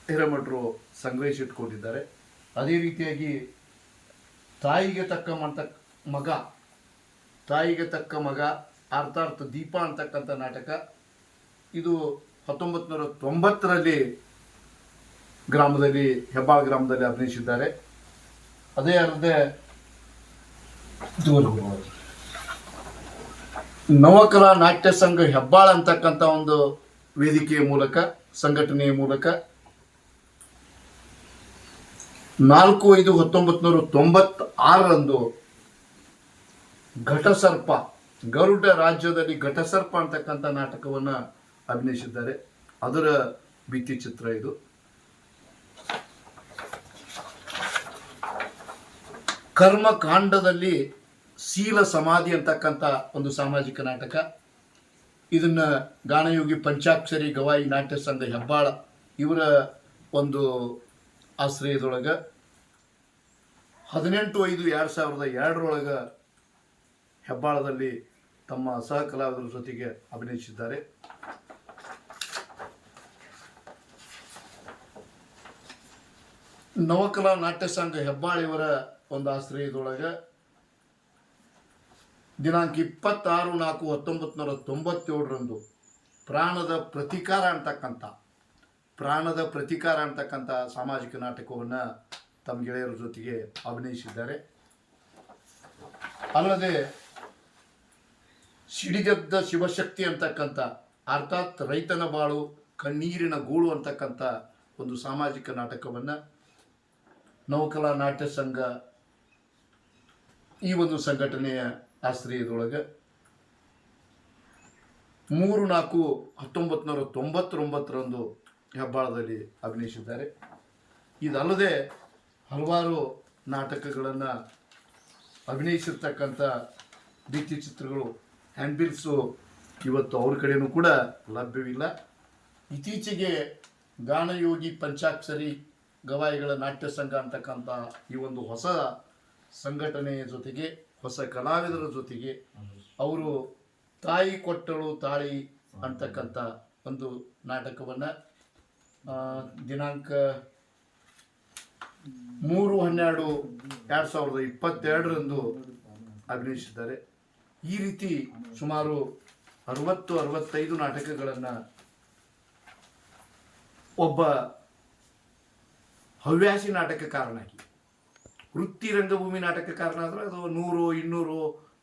ಹಿರೇಮಠರು ಸಂಗ್ರಹಿಸಿಟ್ಕೊಂಡಿದ್ದಾರೆ. ಅದೇ ರೀತಿಯಾಗಿ ತಾಯಿಗೆ ತಕ್ಕ ಮಗ ಅರ್ಥಾತ್ ದೀಪ ಅಂತಕ್ಕಂಥ ನಾಟಕ, ಇದು 1990ರಲ್ಲಿ ಹೆಬ್ಬಾಳ ಗ್ರಾಮದಲ್ಲಿ ಅಭಿನಯಿಸಿದ್ದಾರೆ. ಅದೇ ಅಲ್ಲದೆ ನವಕಲಾ ನಾಟ್ಯ ಸಂಘ ಹೆಬ್ಬಾಳ ಅಂತಕ್ಕಂಥ ಒಂದು ವೇದಿಕೆಯ ಮೂಲಕ, ಸಂಘಟನೆಯ ಮೂಲಕ 4/5/1996ರಂದು ಘಟಸರ್ಪ, ಗರುಡ ರಾಜ್ಯದಲ್ಲಿ ಘಟಸರ್ಪ ಅಂತಕ್ಕಂಥ ನಾಟಕವನ್ನು ಅಭಿನಯಿಸಿದ್ದಾರೆ. ಅದರ ಭಿತ್ತಿ ಚಿತ್ರ ಇದು. ಕರ್ಮಕಾಂಡದಲ್ಲಿ ಶೀಲ ಸಮಾಧಿ ಅಂತಕ್ಕಂಥ ಒಂದು ಸಾಮಾಜಿಕ ನಾಟಕ. ಇದನ್ನ ಗಾನಯೋಗಿ ಪಂಚಾಕ್ಷರಿ ಗವಾಯಿ ನಾಟ್ಯ ಸಂಘ ಹೆಬ್ಬಾಳ ಇವರ ಒಂದು ಆಶ್ರಯದೊಳಗೆ 18/5/2002 ಹೆಬ್ಬಾಳದಲ್ಲಿ ತಮ್ಮ ಸಹ ಕಲಾವಿದರ ಜೊತೆಗೆ ಅಭಿನಯಿಸಿದ್ದಾರೆ. ನವಕಲಾ ನಾಟ್ಯ ಸಂಘ ಹೆಬ್ಬಾಳ ಇವರ ಒಂದು ಆಶ್ರಯದೊಳಗೆ ದಿನಾಂಕ 26/4/1997ರಂದು ಪ್ರಾಣದ ಪ್ರತಿಕಾರ ಅಂತಕ್ಕಂಥ ಸಾಮಾಜಿಕ ನಾಟಕವನ್ನು ತಮ್ಮ ಗೆಳೆಯರ ಜೊತೆಗೆ ಅಭಿನಯಿಸಿದ್ದಾರೆ. ಅಲ್ಲದೆ ಸಿಡಿದೆದ್ದ ಶಿವಶಕ್ತಿ ಅಂತಕ್ಕಂಥ, ಅರ್ಥಾತ್ ರೈತನ ಬಾಳು ಕಣ್ಣೀರಿನ ಗೂಳು ಅಂತಕ್ಕಂಥ ಒಂದು ಸಾಮಾಜಿಕ ನಾಟಕವನ್ನು ನವಕಲಾ ನಾಟ್ಯ ಸಂಘ ಈ ಒಂದು ಸಂಘಟನೆಯ ಆಶ್ರಯದೊಳಗೆ 3/4/1999 ಹೆಬ್ಬಾಳದಲ್ಲಿ ಅಭಿನಯಿಸಿದ್ದಾರೆ. ಇದಲ್ಲದೆ ಹಲವಾರು ನಾಟಕಗಳನ್ನು ಅಭಿನಯಿಸಿರ್ತಕ್ಕಂಥ ಭಿತ್ತಿಚಿತ್ರಗಳು ಹ್ಯಾಂಡ್ಬಿಲ್ಸು ಇವತ್ತು ಅವ್ರ ಕಡೆಯೂ ಕೂಡ ಲಭ್ಯವಿಲ್ಲ. ಇತ್ತೀಚೆಗೆ ಗಾನಯೋಗಿ ಪಂಚಾಕ್ಷರಿ ಗವಾಯಿಗಳ ನಾಟ್ಯ ಸಂಘ ಅಂತಕ್ಕಂಥ ಈ ಒಂದು ಹೊಸ ಸಂಘಟನೆಯ ಜೊತೆಗೆ ಹೊಸ ಕಲಾವಿದರ ಜೊತೆಗೆ ಅವರು ತಾಯಿ ಕೊಟ್ಟಳು ತಾಳಿ ಅಂತಕ್ಕಂಥ ಒಂದು ನಾಟಕವನ್ನು ದಿನಾಂಕ 3/12/2022 ಅಭಿನಯಿಸಿದ್ದಾರೆ. ಈ ರೀತಿ ಸುಮಾರು 60-65 ನಾಟಕಗಳನ್ನು ಒಬ್ಬ ಹವ್ಯಾಸಿ ನಾಟಕಕಾರನಾಗಿ, ವೃತ್ತಿ ರಂಗಭೂಮಿ ನಾಟಕಕಾರನಾದ್ರೆ ಅದು 100, 200,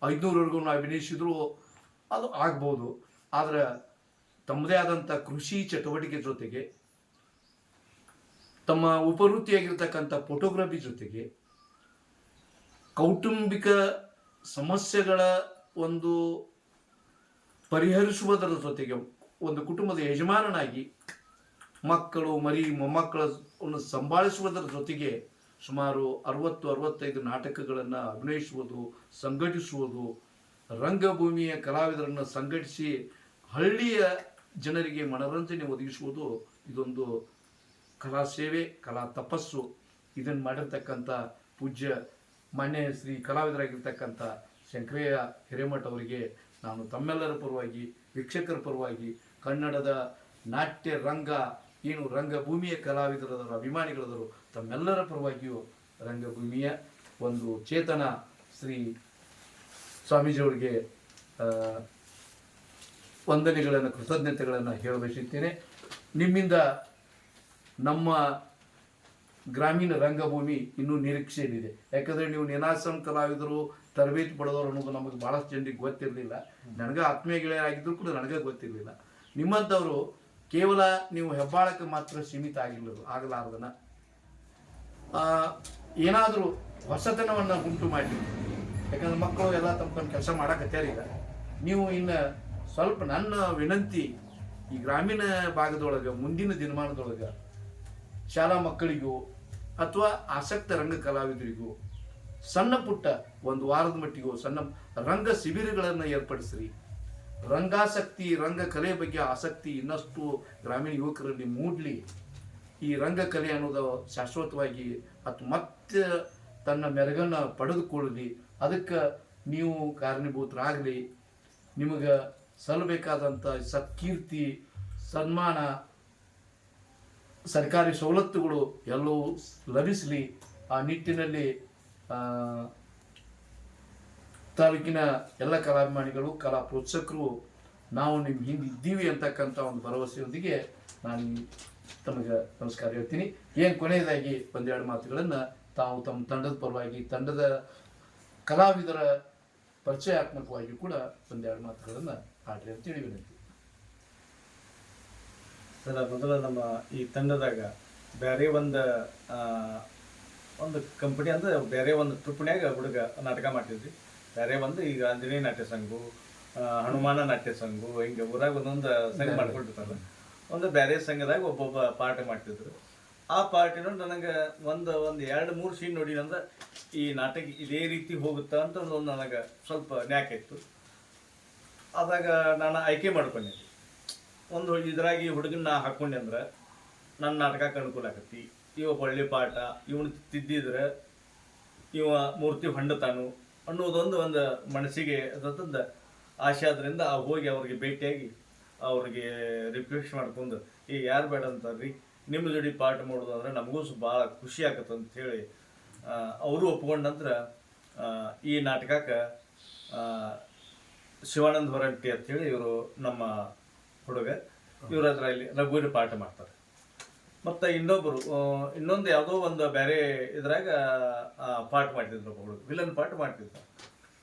500ವರೆಗೂ ಅಭಿನಯಿಸಿದ್ರು ಅದು ಆಗ್ಬೋದು. ಆದರೆ ತಮ್ಮದೇ ಆದಂಥ ಕೃಷಿ ಚಟುವಟಿಕೆ ಜೊತೆಗೆ ತಮ್ಮ ಉಪವೃತ್ತಿಯಾಗಿರ್ತಕ್ಕಂಥ ಫೋಟೋಗ್ರಫಿ ಜೊತೆಗೆ ಕೌಟುಂಬಿಕ ಸಮಸ್ಯೆಗಳ ಒಂದು ಪರಿಹರಿಸುವುದರ ಜೊತೆಗೆ ಒಂದು ಕುಟುಂಬದ ಯಜಮಾನನಾಗಿ ಮಕ್ಕಳು ಮರಿ ಮೊಮ್ಮಕ್ಕಳನ್ನು ಸಂಭಾಳಿಸುವುದರ ಜೊತೆಗೆ ಸುಮಾರು 60-65 ನಾಟಕಗಳನ್ನು ಅಭಿನಯಿಸುವುದು, ಸಂಘಟಿಸುವುದು, ರಂಗಭೂಮಿಯ ಕಲಾವಿದರನ್ನು ಸಂಘಟಿಸಿ ಹಳ್ಳಿಯ ಜನರಿಗೆ ಮನೋರಂಜನೆ ಒದಗಿಸುವುದು ಇದೊಂದು ಕಲಾ ಸೇವೆ, ಕಲಾ ತಪಸ್ಸು. ಇದನ್ನು ಮಾಡಿರ್ತಕ್ಕಂಥ ಪೂಜ್ಯ ಮಾನ್ಯ ಶ್ರೀ ಕಲಾವಿದರಾಗಿರ್ತಕ್ಕಂಥ ಶಂಕರಯ್ಯ ಹಿರೇಮಠ ಅವರಿಗೆ ನಾನು ತಮ್ಮೆಲ್ಲರ ಪರವಾಗಿ, ವೀಕ್ಷಕರ ಪರವಾಗಿ, ಕನ್ನಡದ ನಾಟ್ಯ ರಂಗ ಏನು ರಂಗಭೂಮಿಯ ಕಲಾವಿದರದವರು, ಅಭಿಮಾನಿಗಳದರು, ತಮ್ಮೆಲ್ಲರ ಪರವಾಗಿಯೂ ರಂಗಭೂಮಿಯ ಒಂದು ಚೇತನ ಶ್ರೀ ಸ್ವಾಮೀಜಿಯವರಿಗೆ ವಂದನೆಗಳನ್ನು, ಕೃತಜ್ಞತೆಗಳನ್ನು ಹೇಳಬಯಸುತ್ತೇನೆ. ನಿಮ್ಮಿಂದ ನಮ್ಮ ಗ್ರಾಮೀಣ ರಂಗಭೂಮಿ ಇನ್ನೂ ನಿರೀಕ್ಷೆಯಲ್ಲಿದೆ. ಯಾಕಂದರೆ ನೀವು ನೀನಾಸಂ ಕಲಾವಿದರು, ತರಬೇತಿ ಪಡೆದವರು ಅನ್ನೋದು ನಮಗೆ ಭಾಳಷ್ಟು ಜನರಿಗೆ ಗೊತ್ತಿರಲಿಲ್ಲ. ನನಗೆ ಆತ್ಮೀಯ ಗೆಳೆಯರಾಗಿದ್ದರೂ ಕೂಡ ನನಗೆ ಗೊತ್ತಿರಲಿಲ್ಲ. ನಿಮ್ಮಂಥವರು ಕೇವಲ ನೀವು ಹೆಬ್ಬಾಳಕ್ಕೆ ಮಾತ್ರ ಸೀಮಿತ ಆಗಲಾರ್ದನ ಏನಾದರೂ ಹೊಸತನವನ್ನು ಉಂಟು ಮಾಡಿ, ಯಾಕಂದ್ರೆ ಮಕ್ಕಳು ಎಲ್ಲ ತಮ್ಮ ಕೆಲಸ ಮಾಡಕತ್ಯಾರೀಗ. ನೀವು ಇನ್ನು ಸ್ವಲ್ಪ ನನ್ನ ವಿನಂತಿ, ಈ ಗ್ರಾಮೀಣ ಭಾಗದೊಳಗೆ ಮುಂದಿನ ದಿನಮಾನದೊಳಗೆ ಶಾಲಾ ಮಕ್ಕಳಿಗೂ ಅಥವಾ ಆಸಕ್ತ ರಂಗ ಕಲಾವಿದರಿಗೂ ಸಣ್ಣ ಪುಟ್ಟ ಒಂದು ವಾರದ ಮಟ್ಟಿಗೂ ಸಣ್ಣ ರಂಗ ಶಿಬಿರಗಳನ್ನು ಏರ್ಪಡಿಸ್ರಿ. ರಂಗಾಸಕ್ತಿ, ರಂಗ ಕಲೆ ಬಗ್ಗೆ ಆಸಕ್ತಿ ಇನ್ನಷ್ಟು ಗ್ರಾಮೀಣ ಯುವಕರಲ್ಲಿ ಮೂಡಲಿ. ಈ ರಂಗಕಲೆ ಅನ್ನೋದು ಶಾಶ್ವತವಾಗಿ ಅದು ಮತ್ತೆ ತನ್ನ ಮೆರುಗನ್ನು ಪಡೆದುಕೊಳ್ಳಲಿ. ಅದಕ್ಕೆ ನೀವು ಕಾರಣೀಭೂತರಾಗಲಿ. ನಿಮಗೆ ಸಲ್ಲಬೇಕಾದಂಥ ಸತ್ಕೀರ್ತಿ, ಸನ್ಮಾನ, ಸರ್ಕಾರಿ ಸವಲತ್ತುಗಳು ಎಲ್ಲವೂ ಲಭಿಸಲಿ. ಆ ನಿಟ್ಟಿನಲ್ಲಿ ತಾಲೂಕಿನ ಎಲ್ಲ ಕಲಾಭಿಮಾನಿಗಳು, ಕಲಾ ಪ್ರೋತ್ಸಾಹಕರು ನಾವು ನಿಮ್ಮ ಹಿಂದೆ ಇದ್ದೀವಿ ಅಂತಕ್ಕಂಥ ಒಂದು ಭರವಸೆಯೊಂದಿಗೆ ನಾನು ತಮಗೆ ನಮಸ್ಕಾರ ಹೇಳ್ತೀನಿ. ಏನು ಕೊನೆಯದಾಗಿ ಒಂದೆರಡು ಮಾತುಗಳನ್ನು ತಾವು ತಮ್ಮ ತಂಡದ ಪರವಾಗಿ, ತಂಡದ ಕಲಾವಿದರ ಪರಿಚಯಾತ್ಮಕವಾಗಿ ಕೂಡ ಒಂದೆರಡು ಮಾತುಗಳನ್ನು ಆಡ್ರಿ ಅಂತೇಳಿ ವಿನಂತಿ. ಸರ್, ಮೊದಲು ನಮ್ಮ ಈ ತಂಡದಾಗ ಬೇರೆ ಒಂದು ಕಂಪನಿ ಅಂದ್ರೆ ಬೇರೆ ಒಂದು ಟ್ರಿಪ್ನ್ಯಾಗ ಹುಡುಗ ನಾಟಕ ಮಾಡ್ತಿದ್ವಿ. ಬೇರೆ ಒಂದು ಈಗ ಆಂಜನೇಯ ನಾಟ್ಯ ಸಂಘ, ಹನುಮಾನ ನಾಟ್ಯ ಸಂಘ, ಹಿಂಗೆ ಊರಾಗ ಒಂದೊಂದು ಸಂಘ ಮಾಡ್ಕೊಂಡಿರ್ತಾರೆ. ಒಂದು ಬೇರೆ ಸಂಘದಾಗ ಒಬ್ಬೊಬ್ಬ ಪಾಠ ಮಾಡ್ತಿದ್ರು. ಆ ಪಾರ್ಟಿನ ನನಗೆ ಒಂದು 2-3 ಸೀನ್ ನೋಡಿ ಅಂದ್ರೆ ಈ ನಾಟಕ ಇದೇ ರೀತಿ ಹೋಗುತ್ತಾ ಅಂತ ಒಂದು ನನಗೆ ಸ್ವಲ್ಪ ನ್ಯಾಕ್ ಇತ್ತು. ಆದಾಗ ನಾನು ಆಯ್ಕೆ ಮಾಡ್ಕೊಂಡಿದ್ದೆ. ಒಂದು ಇದ್ರಾಗಿ ಹುಡುಗನ್ನ ಹಾಕ್ಕೊಂಡೆ ಅಂದ್ರೆ ನನ್ನ ನಾಟಕಕ್ಕೆ ಅನುಕೂಲ ಆಗತ್ತಿ. ಇವ ಒಳ್ಳೆ ಪಾಠ, ಇವನು ತಿದ್ದಿದ್ರೆ ಇವ ಮೂರ್ತಿ ಹೊಂಡತಾನು ಅನ್ನೋದೊಂದು ಮನಸ್ಸಿಗೆ ಅದಂದ ಆಸೆ. ಆದ್ರಿಂದ ಹೋಗಿ ಅವ್ರಿಗೆ ಭೇಟಿಯಾಗಿ ಅವ್ರಿಗೆ ರಿಕ್ವೆಸ್ಟ್ ಮಾಡ್ಕೊಂಡು, ಈಗ ಯಾರು ಬೇಡ ಅಂತಾರ್ರಿ, ನಿಮ್ಮ ಜೋಡಿ ಪಾಠ ಮಾಡೋದು ಅಂದ್ರೆ ನಮಗೂ ಭಾಳ ಖುಷಿ ಆಗತ್ತೆ ಅಂಥೇಳಿ ಅವರು ಒಪ್ಕೊಂಡ ನಂತರ ಈ ನಾಟಕಕ್ಕೆ ಶಿವಾನಂದ ಹೊರಟ್ಟಿ ಅಂಥೇಳಿ ಇವರು ನಮ್ಮ ಹುಡುಗ, ಇವ್ರ ಹತ್ರ ಇಲ್ಲಿ ರಘುವೀರ ಪಾಠ ಮಾಡ್ತಾರೆ. ಮತ್ತು ಇನ್ನೊಂದು ಯಾವುದೋ ಒಂದು ಬೇರೆ ಇದ್ರಾಗ ಪಾಠ ಮಾಡ್ತಿದ್ರು, ಒಬ್ಬ ಹುಡುಗ ವಿಲನ್ ಪಾಠ ಮಾಡ್ತಿದ್ದ.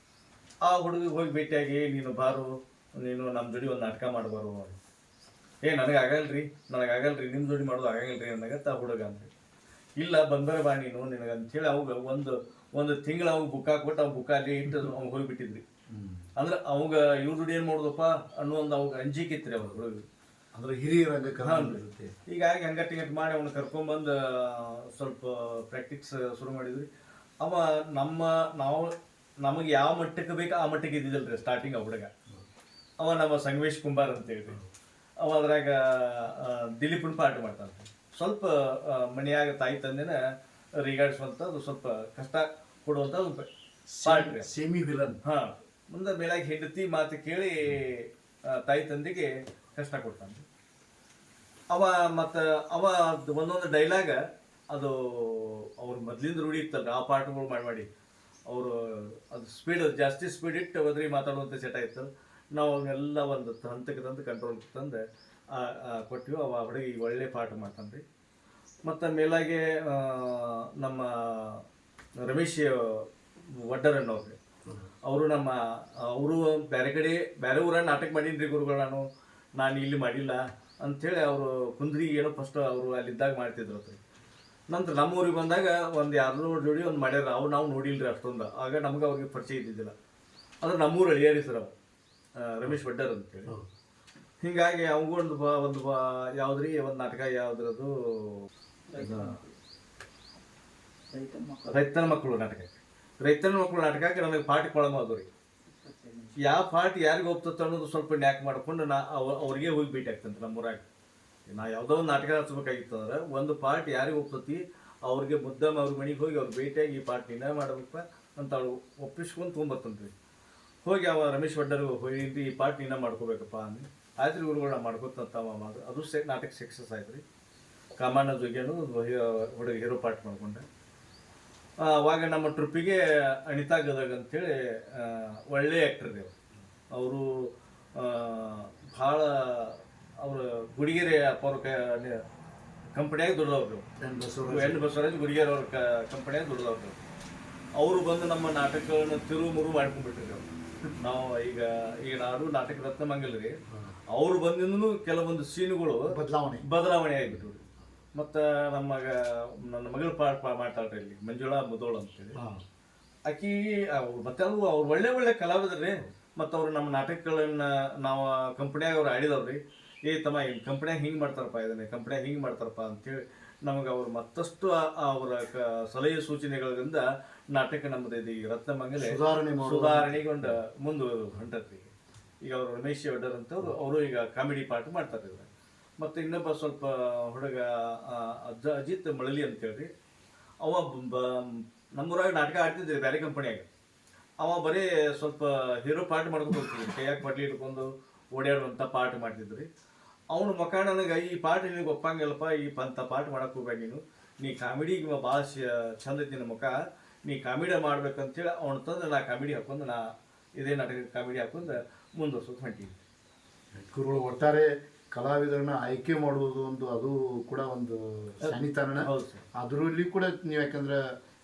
ಆ ಹುಡುಗಿಗೆ ಹೋಗಿ ಭೇಟಿಯಾಗಿ, ನೀನು ಬಾರು, ನೀನು ನಮ್ಮ ಜೋಡಿ ಒಂದು ನಾಟಕ ಮಾಡಬಾರು. ನನಗಾಗಲ್ರಿ ನಿಮ್ಮ ಜೋಡಿ ಮಾಡೋದು ಆಗಲ್ರಿ ಅನ್ನಗತ್ತ ಆ ಹುಡುಗ ಅಂತ. ಇಲ್ಲ, ಬಂದರೆ ಬಾ ನೀನು ನಿನಗೆ ಅಂಥೇಳಿ ಅವಾಗ ಒಂದು ತಿಂಗಳು ಅವಾಗ ಬುಕ್ ಹಾಕ್ಬಿಟ್ಟು ಅವ್ನು ಬುಕ್ ಅಲ್ಲಿ ಇಟ್ಟು ಅವ್ನು ಹೋಗಿಬಿಟ್ಟಿದ್ರಿ. ಅಂದ್ರೆ ಅವಾಗ ಇವ್ರು ಏನು ಮಾಡೋದಪ್ಪ ಅನ್ನೋ ಒಂದು ಅವಾಗ ಅಂಜಿಕೆ ಇತ್ತು ರೀ ಅವ್ರು ಹುಡುಗ. ಅಂದ್ರೆ ಹಿರಿಯ ರಂಗಕರ್ಮ ಇರುತ್ತೆ. ಹೀಗಾಗಿ ಹಂಗಟ್ಟಿಂಗಟ್ಟು ಮಾಡಿ ಅವ್ನ ಕರ್ಕೊಂಬಂದು ಸ್ವಲ್ಪ ಪ್ರಾಕ್ಟೀಸ್ ಶುರು ಮಾಡಿದ್ವಿ. ಅವ ನಮಗೆ ಯಾವ ಮಟ್ಟಕ್ಕೆ ಬೇಕು ಆ ಮಟ್ಟಕ್ಕೆ ಇದ್ದಿದ್ದಲ್ರಿ ಸ್ಟಾರ್ಟಿಂಗ್ ಆ ಹುಡುಗ. ಅವ ನಮ್ಮ ಸಂಗಮೇಶ್ ಕುಂಬಾರ್ ಅಂತ ಹೇಳ್ರಿ. ಅವ ಅದ್ರಾಗ ದಿಲೀಪನ ಪಾಠ ಮಾಡ್ತಾನೆ. ಸ್ವಲ್ಪ ಮನೆಯಾಗ ತಾಯಿ ತಂದೆನ ರೀಗಾಡಿಸುವಂಥದ್ದು ಸ್ವಲ್ಪ ಕಷ್ಟ ಕೊಡುವಂಥ ಒಂದು ಪಾಠ ರೀ. ಸೇಮಿ ವಿಲನ್. ಹಾಂ, ಮುಂದೆ ಮೇಲಾಗಿ ಹೆಂಡತಿ ಮಾತು ಕೇಳಿ ತಾಯಿ ತಂದೆಗೆ ಕಷ್ಟ ಕೊಡ್ತಾನೆ. ಅವ ಮತ್ತು ಅವ ಒಂದೊಂದು ಡೈಲಾಗ ಅದು ಅವ್ರ ಮೊದ್ಲಿಂದ ರೂಢಿ ಇತ್ತಲ್ಲ ಆ ಪಾಠಗಳು ಮಾಡಿ ಅವರು ಅದು ಸ್ಪೀಡ್ ಜಾಸ್ತಿ ಸ್ಪೀಡ್ ಇಟ್ಟು ಹೋದ್ರಿ ಮಾತಾಡುವಂಥ ಚಟ ಇತ್ತು. ನಾವು ಅವನ್ನೆಲ್ಲ ಒಂದು ಹಂತಕ್ಕೆ ತಂದು ಕಂಟ್ರೋಲ್ ತಂದು ಕೊಟ್ಟಿವಿ. ಅವ ಹುಡುಗಿ ಒಳ್ಳೆ ಪಾಠ ಮಾಡ್ತಾನೆ ರೀ. ಮತ್ತು ಮೇಲಾಗೆ ನಮ್ಮ ರಮೇಶ್ ವಡ್ಡರಣ್ಣವ್ರಿ, ಅವರು ಅವರು ಬೇರೆ ಕಡೆ ಬೇರೆ ಊರಾಗ ನಾಟಕ ಮಾಡೀನಿ ರೀ ಗುರುಗಳು, ನಾನು ಇಲ್ಲಿ ಮಾಡಿಲ್ಲ ಅಂಥೇಳಿ ಅವರು ಕುಂದ್ರಿ ಏನೋ ಫಸ್ಟ್ ಅವರು ಅಲ್ಲಿದ್ದಾಗ ಮಾಡ್ತಿದ್ರು ರೀ. ನಂತರ ನಮ್ಮ ಊರಿಗೆ ಬಂದಾಗ ಒಂದು 200 ಜೋಡಿ ಒಂದು ಮಾಡ್ಯಾರ. ನಾವು ನೋಡಿಲ್ರಿ ಅಷ್ಟೊಂದು. ಆಗ ನಮ್ಗೆ ಅವ್ರಿಗೆ ಪರಿಚಯ ಇದ್ದಿದ್ದಿಲ್ಲ. ಅಂದ್ರೆ ನಮ್ಮೂರು ಅಳಿಯಾರಿ ಸರ್ ಅವು, ರಮೇಶ್ ವಡ್ಡರ್ ಅಂತೇಳಿ. ಹೀಗಾಗಿ ಅವಂಗೂ ಒಂದು ಯಾವ್ದ್ರಿ ಒಂದು ನಾಟಕ ಯಾವ್ದ್ರದು ರೈತನ ಮಕ್ಕಳು ನಾಟಕಕ್ಕೆ ನನಗೆ ಪಾಠ ಕೊಳಮ ಅದು ರೀ. ಯಾವ ಪಾಠ ಯಾರಿಗೆ ಹೋಗ್ತತ್ತ ಅನ್ನೋದು ಸ್ವಲ್ಪ ನ್ಯಾಕ್ ಮಾಡ್ಕೊಂಡು ಅವ್ರಿಗೆ ಹೋಗಿ ಭೇಟಿ ಆಗ್ತಂತೆ ನಮ್ಮೂರಾಗ. ನಾ ಯಾವುದೋ ಒಂದು ನಾಟಕ ಹಚ್ಬೇಕಾಗಿತ್ತು ಅಂದ್ರೆ ಒಂದು ಪಾಠ ಯಾರಿಗೆ ಹೋಗ್ತತಿ ಅವ್ರಿಗೆ ಮುದ್ದಮ್ಮ ಅವ್ರ ಮನೆಗೆ ಹೋಗಿ ಅವ್ರು ಭೇಟಿಯಾಗಿ ಈ ಪಾಠ ನೀನೇ ಮಾಡ್ಬೇಕಪ್ಪ ಅಂತ ಅವಳು ಒಪ್ಪಿಸ್ಕೊಂಡು ತೊಗೊಂಬರ್ತಂತೆ ರೀ. ಹೋಗಿ ಅವ ರಮೇಶ್ ವಡ್ಡರು ಹೋಗಿ ಈ ಪಾಠ ನೀನೇ ಮಾಡ್ಕೋಬೇಕಪ್ಪ ಅಂದು ಆಯ್ತು ರೀ ಗುರುಗಳು ನಾ ಮಾಡ್ಕೊತಂತ ಮಾಡಿದ್ರು. ಅದು ನಾಟಕ ಸಕ್ಸಸ್ ಆಯ್ತು ರೀ. ಕಾಮಣ್ಣ ಜೋಗಿಯನ್ನು ಹುಡುಗ ಹೀರೋ ಪಾಠ ಮಾಡ್ಕೊಂಡೆ. ಅವಾಗ ನಮ್ಮ ಟ್ರಿಪ್ಪಿಗೆ ಅನಿತಾ ಗದಗ್ ಅಂತೇಳಿ ಒಳ್ಳೆ ಆ್ಯಕ್ಟರ್ ರೀ ಅವರು. ಭಾಳ ಅವರು ಗುಡಿಗೆರೆ ಅಪ್ಪವ್ರ ಕಂಪನಿಯಾಗಿ ದುಡ್ದವ್ರು. ಎನ್ ಬಸವರಾಜ್ ಗುಡಿಗೆರೆ ಅವ್ರ ಕಂಪನಿಯಾಗಿ ದುಡ್ದವ್ರು. ಅವರು ಬಂದು ನಮ್ಮ ನಾಟಕಗಳನ್ನು ತಿರುಮುರು ಮಾಡ್ಕೊಂಡ್ಬಿಟ್ರಿ ಅವ್ರು. ನಾವು ಈಗ ನಾನು ನಾಟಕ ರತ್ನ ಮಂಗಲ್ ರೀ, ಅವರು ಬಂದಿಂದನೂ ಕೆಲವೊಂದು ಸೀನುಗಳು ಬದಲಾವಣೆ ಆಗಿಬಿಟ್ರು. ಮತ್ತು ನನ್ನ ಮಗಳ ಪಾಠ ಮಾಡ್ತಾಳ್ರಿ ಇಲ್ಲಿ ಮಂಜುಳಾ ಮುದೋಳ ಅಂತೇಳಿ. ಆಕಿ ಮತ್ತೆ ಅವ್ರು ಒಳ್ಳೆ ಕಲಾವಿದ್ರಿ. ಮತ್ತು ಅವ್ರು ನಮ್ಮ ನಾಟಕಗಳನ್ನ ನಾವು ಕಂಪ್ನಿಯಾಗ ಅವ್ರು ಆಡಿದವ್ರಿ. ತಮ್ಮ ಈ ಕಂಪ್ನಿಯಾಗ ಹಿಂಗೆ ಮಾಡ್ತಾರಪ್ಪ, ಇದನ್ನೇ ಕಂಪ್ನಿಯಾಗ ಹಿಂಗೆ ಮಾಡ್ತಾರಪ್ಪ ಅಂತೇಳಿ ನಮಗೆ ಅವ್ರು ಮತ್ತಷ್ಟು ಅವರ ಸಲಹೆ ಸೂಚನೆಗಳಿಂದ ನಾಟಕ ನಮ್ಮದು ಇದು ಈ ರತ್ನಮಂಗಲೆ ಸುಧಾರಣೆಗೊಂಡು ಮುಂದೆ ಹೊಂಟತ್ರಿ. ಈಗ ಅವರು ರಮೇಶ್ ವಡ್ಡರ್ ಅಂತವ್ರು ಅವರು ಈಗ ಕಾಮಿಡಿ ಪಾಠ ಮಾಡ್ತಾರೆ. ಮತ್ತು ಇನ್ನೊಬ್ಬ ಸ್ವಲ್ಪ ಹುಡುಗ ಅಜಿತ್ ಮಳಲಿ ಅಂತೇಳ್ರಿ, ಅವ ನಮ್ಮೂರಾಗ ನಾಟಕ ಆಡ್ತಿದ್ರಿ ಬೇರೆ ಕಂಪನಿಯಾಗ. ಅವ ಬರೀ ಸ್ವಲ್ಪ ಹೀರೋ ಪಾಠ ಮಾಡ್ಕೊಂಡು ಹೋಗ್ತಿದ್ರಿ, ಕೈಯಾಗ ಪಟ್ಲಿ ಇಟ್ಕೊಂಡು ಓಡಾಡುವಂಥ ಪಾಠ ಮಾಡ್ತಿದ್ರಿ. ಅವನು ಮಕ್ಕ ನನಗೆ ಈ ಪಾಠ ನಿನಗೆ ಒಪ್ಪಂಗಿಲ್ಲಪ್ಪ, ಈ ಪಾಠ ಮಾಡಕ್ಕೆ ಹೋಗ್ಬೇಡ ನೀ ಕಾಮಿಡಿಗೆ ಭಾಳ ಚಂದ ಐತಿ ನಿನ್ನ ಮುಖ, ನೀ ಕಾಮಿಡಿ ಮಾಡ್ಬೇಕಂತೇಳಿ ಅವನು ತಂದು ನಾ ಕಾಮಿಡಿ ಹಾಕೊಂಡು ಇದೇ ನಾಟಕ ಕಾಮಿಡಿ ಹಾಕೊಂಡು ಮುಂದುವರ್ಸೋದು ಹೊಂಟೀನಿ. ಗುರುಗಳು ಒಟ್ಟಾರೆ ಕಲಾವಿದರನ್ನ ಆಯ್ಕೆ ಮಾಡುವುದು ಅದು ಕೂಡ ಒಂದು ಶಾನಿತನ. ಅದರಲ್ಲಿ ಕೂಡ ನೀವು ಯಾಕಂದ್ರೆ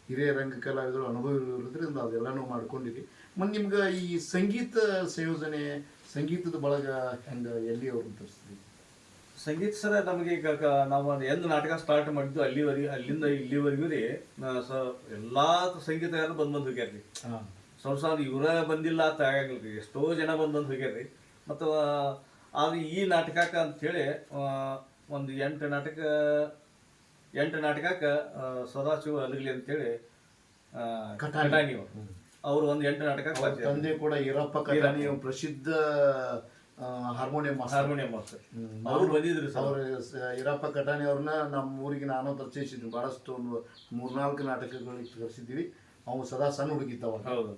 ಹಿರಿಯ ರಂಗ ಕಲಾವಿದರು ಅನುಭವ ಇರೋದ್ರಿಂದ ಅದೆಲ್ಲನೂ ಮಾಡ್ಕೊಂಡಿರಿ. ಮತ್ತು ನಿಮ್ಗೆ ಈ ಸಂಗೀತ ಸಂಯೋಜನೆ, ಸಂಗೀತದ ಬಳಗ ಹೆಂಗೆ ಎಲ್ಲಿ ಅವ್ರನ್ನ ತರಿಸ್ತೀವಿ? ಸಂಗೀತ ಸರ ನಮಗೆ ಈಗ ನಾವು ಎಂದು ನಾಟಕ ಸ್ಟಾರ್ಟ್ ಮಾಡಿದ್ದು ಅಲ್ಲಿಂದ ಇಲ್ಲಿವರೆಗೂ ರೀ ಎಲ್ಲ ಸಂಗೀತಗಾರರು ಬಂದು ಹೋಗ್ಯಾರ್ರಿ. ಸ್ವಲ್ಪ ಇವರ ಬಂದಿಲ್ಲ ಅಂತ ಆಗಂಗಿಲ್ಲ ರೀ, ಎಷ್ಟೋ ಜನ ಬಂದು ಹೋಗ್ಯಾರ್ರಿ. ಮತ್ತು ಆದ್ರೆ ಈ ನಾಟಕಕ್ಕೆ ಅಂಥೇಳಿ ಒಂದು 8 ನಾಟಕಕ್ಕೆ ಸದಾಶಿವ ಅಲಗಲಿ ಅಂತೇಳಿ ಕಟಾಣಿ ಅವರು ಒಂದು 8 ನಾಟಕ ತಂದೆ ಕೂಡ ಈರಪ್ಪ ಕಟಾಣಿ ಪ್ರಸಿದ್ಧ ಹಾರ್ಮೋನಿಯಂ ಮಾಸ್ಟರ್. ಅವರು ಬಂದಿದ್ರು ಅವ್ರು ಈರಪ್ಪ ಕಟಾಣಿ ಅವ್ರನ್ನ ನಮ್ಮ ಊರಿಗೆ ನಾನು ಪರಿಚಯಿಸಿದ್ವಿ. ಭಾಳಷ್ಟು ಒಂದು 3-4 ನಾಟಕಗಳಿಗೆ ತರಿಸಿದ್ದೀವಿ. ಅವ್ನು ಸದಾ ಸಣ್ಣ ಹುಡುಗಿದ್ದವ. ಹೌದು.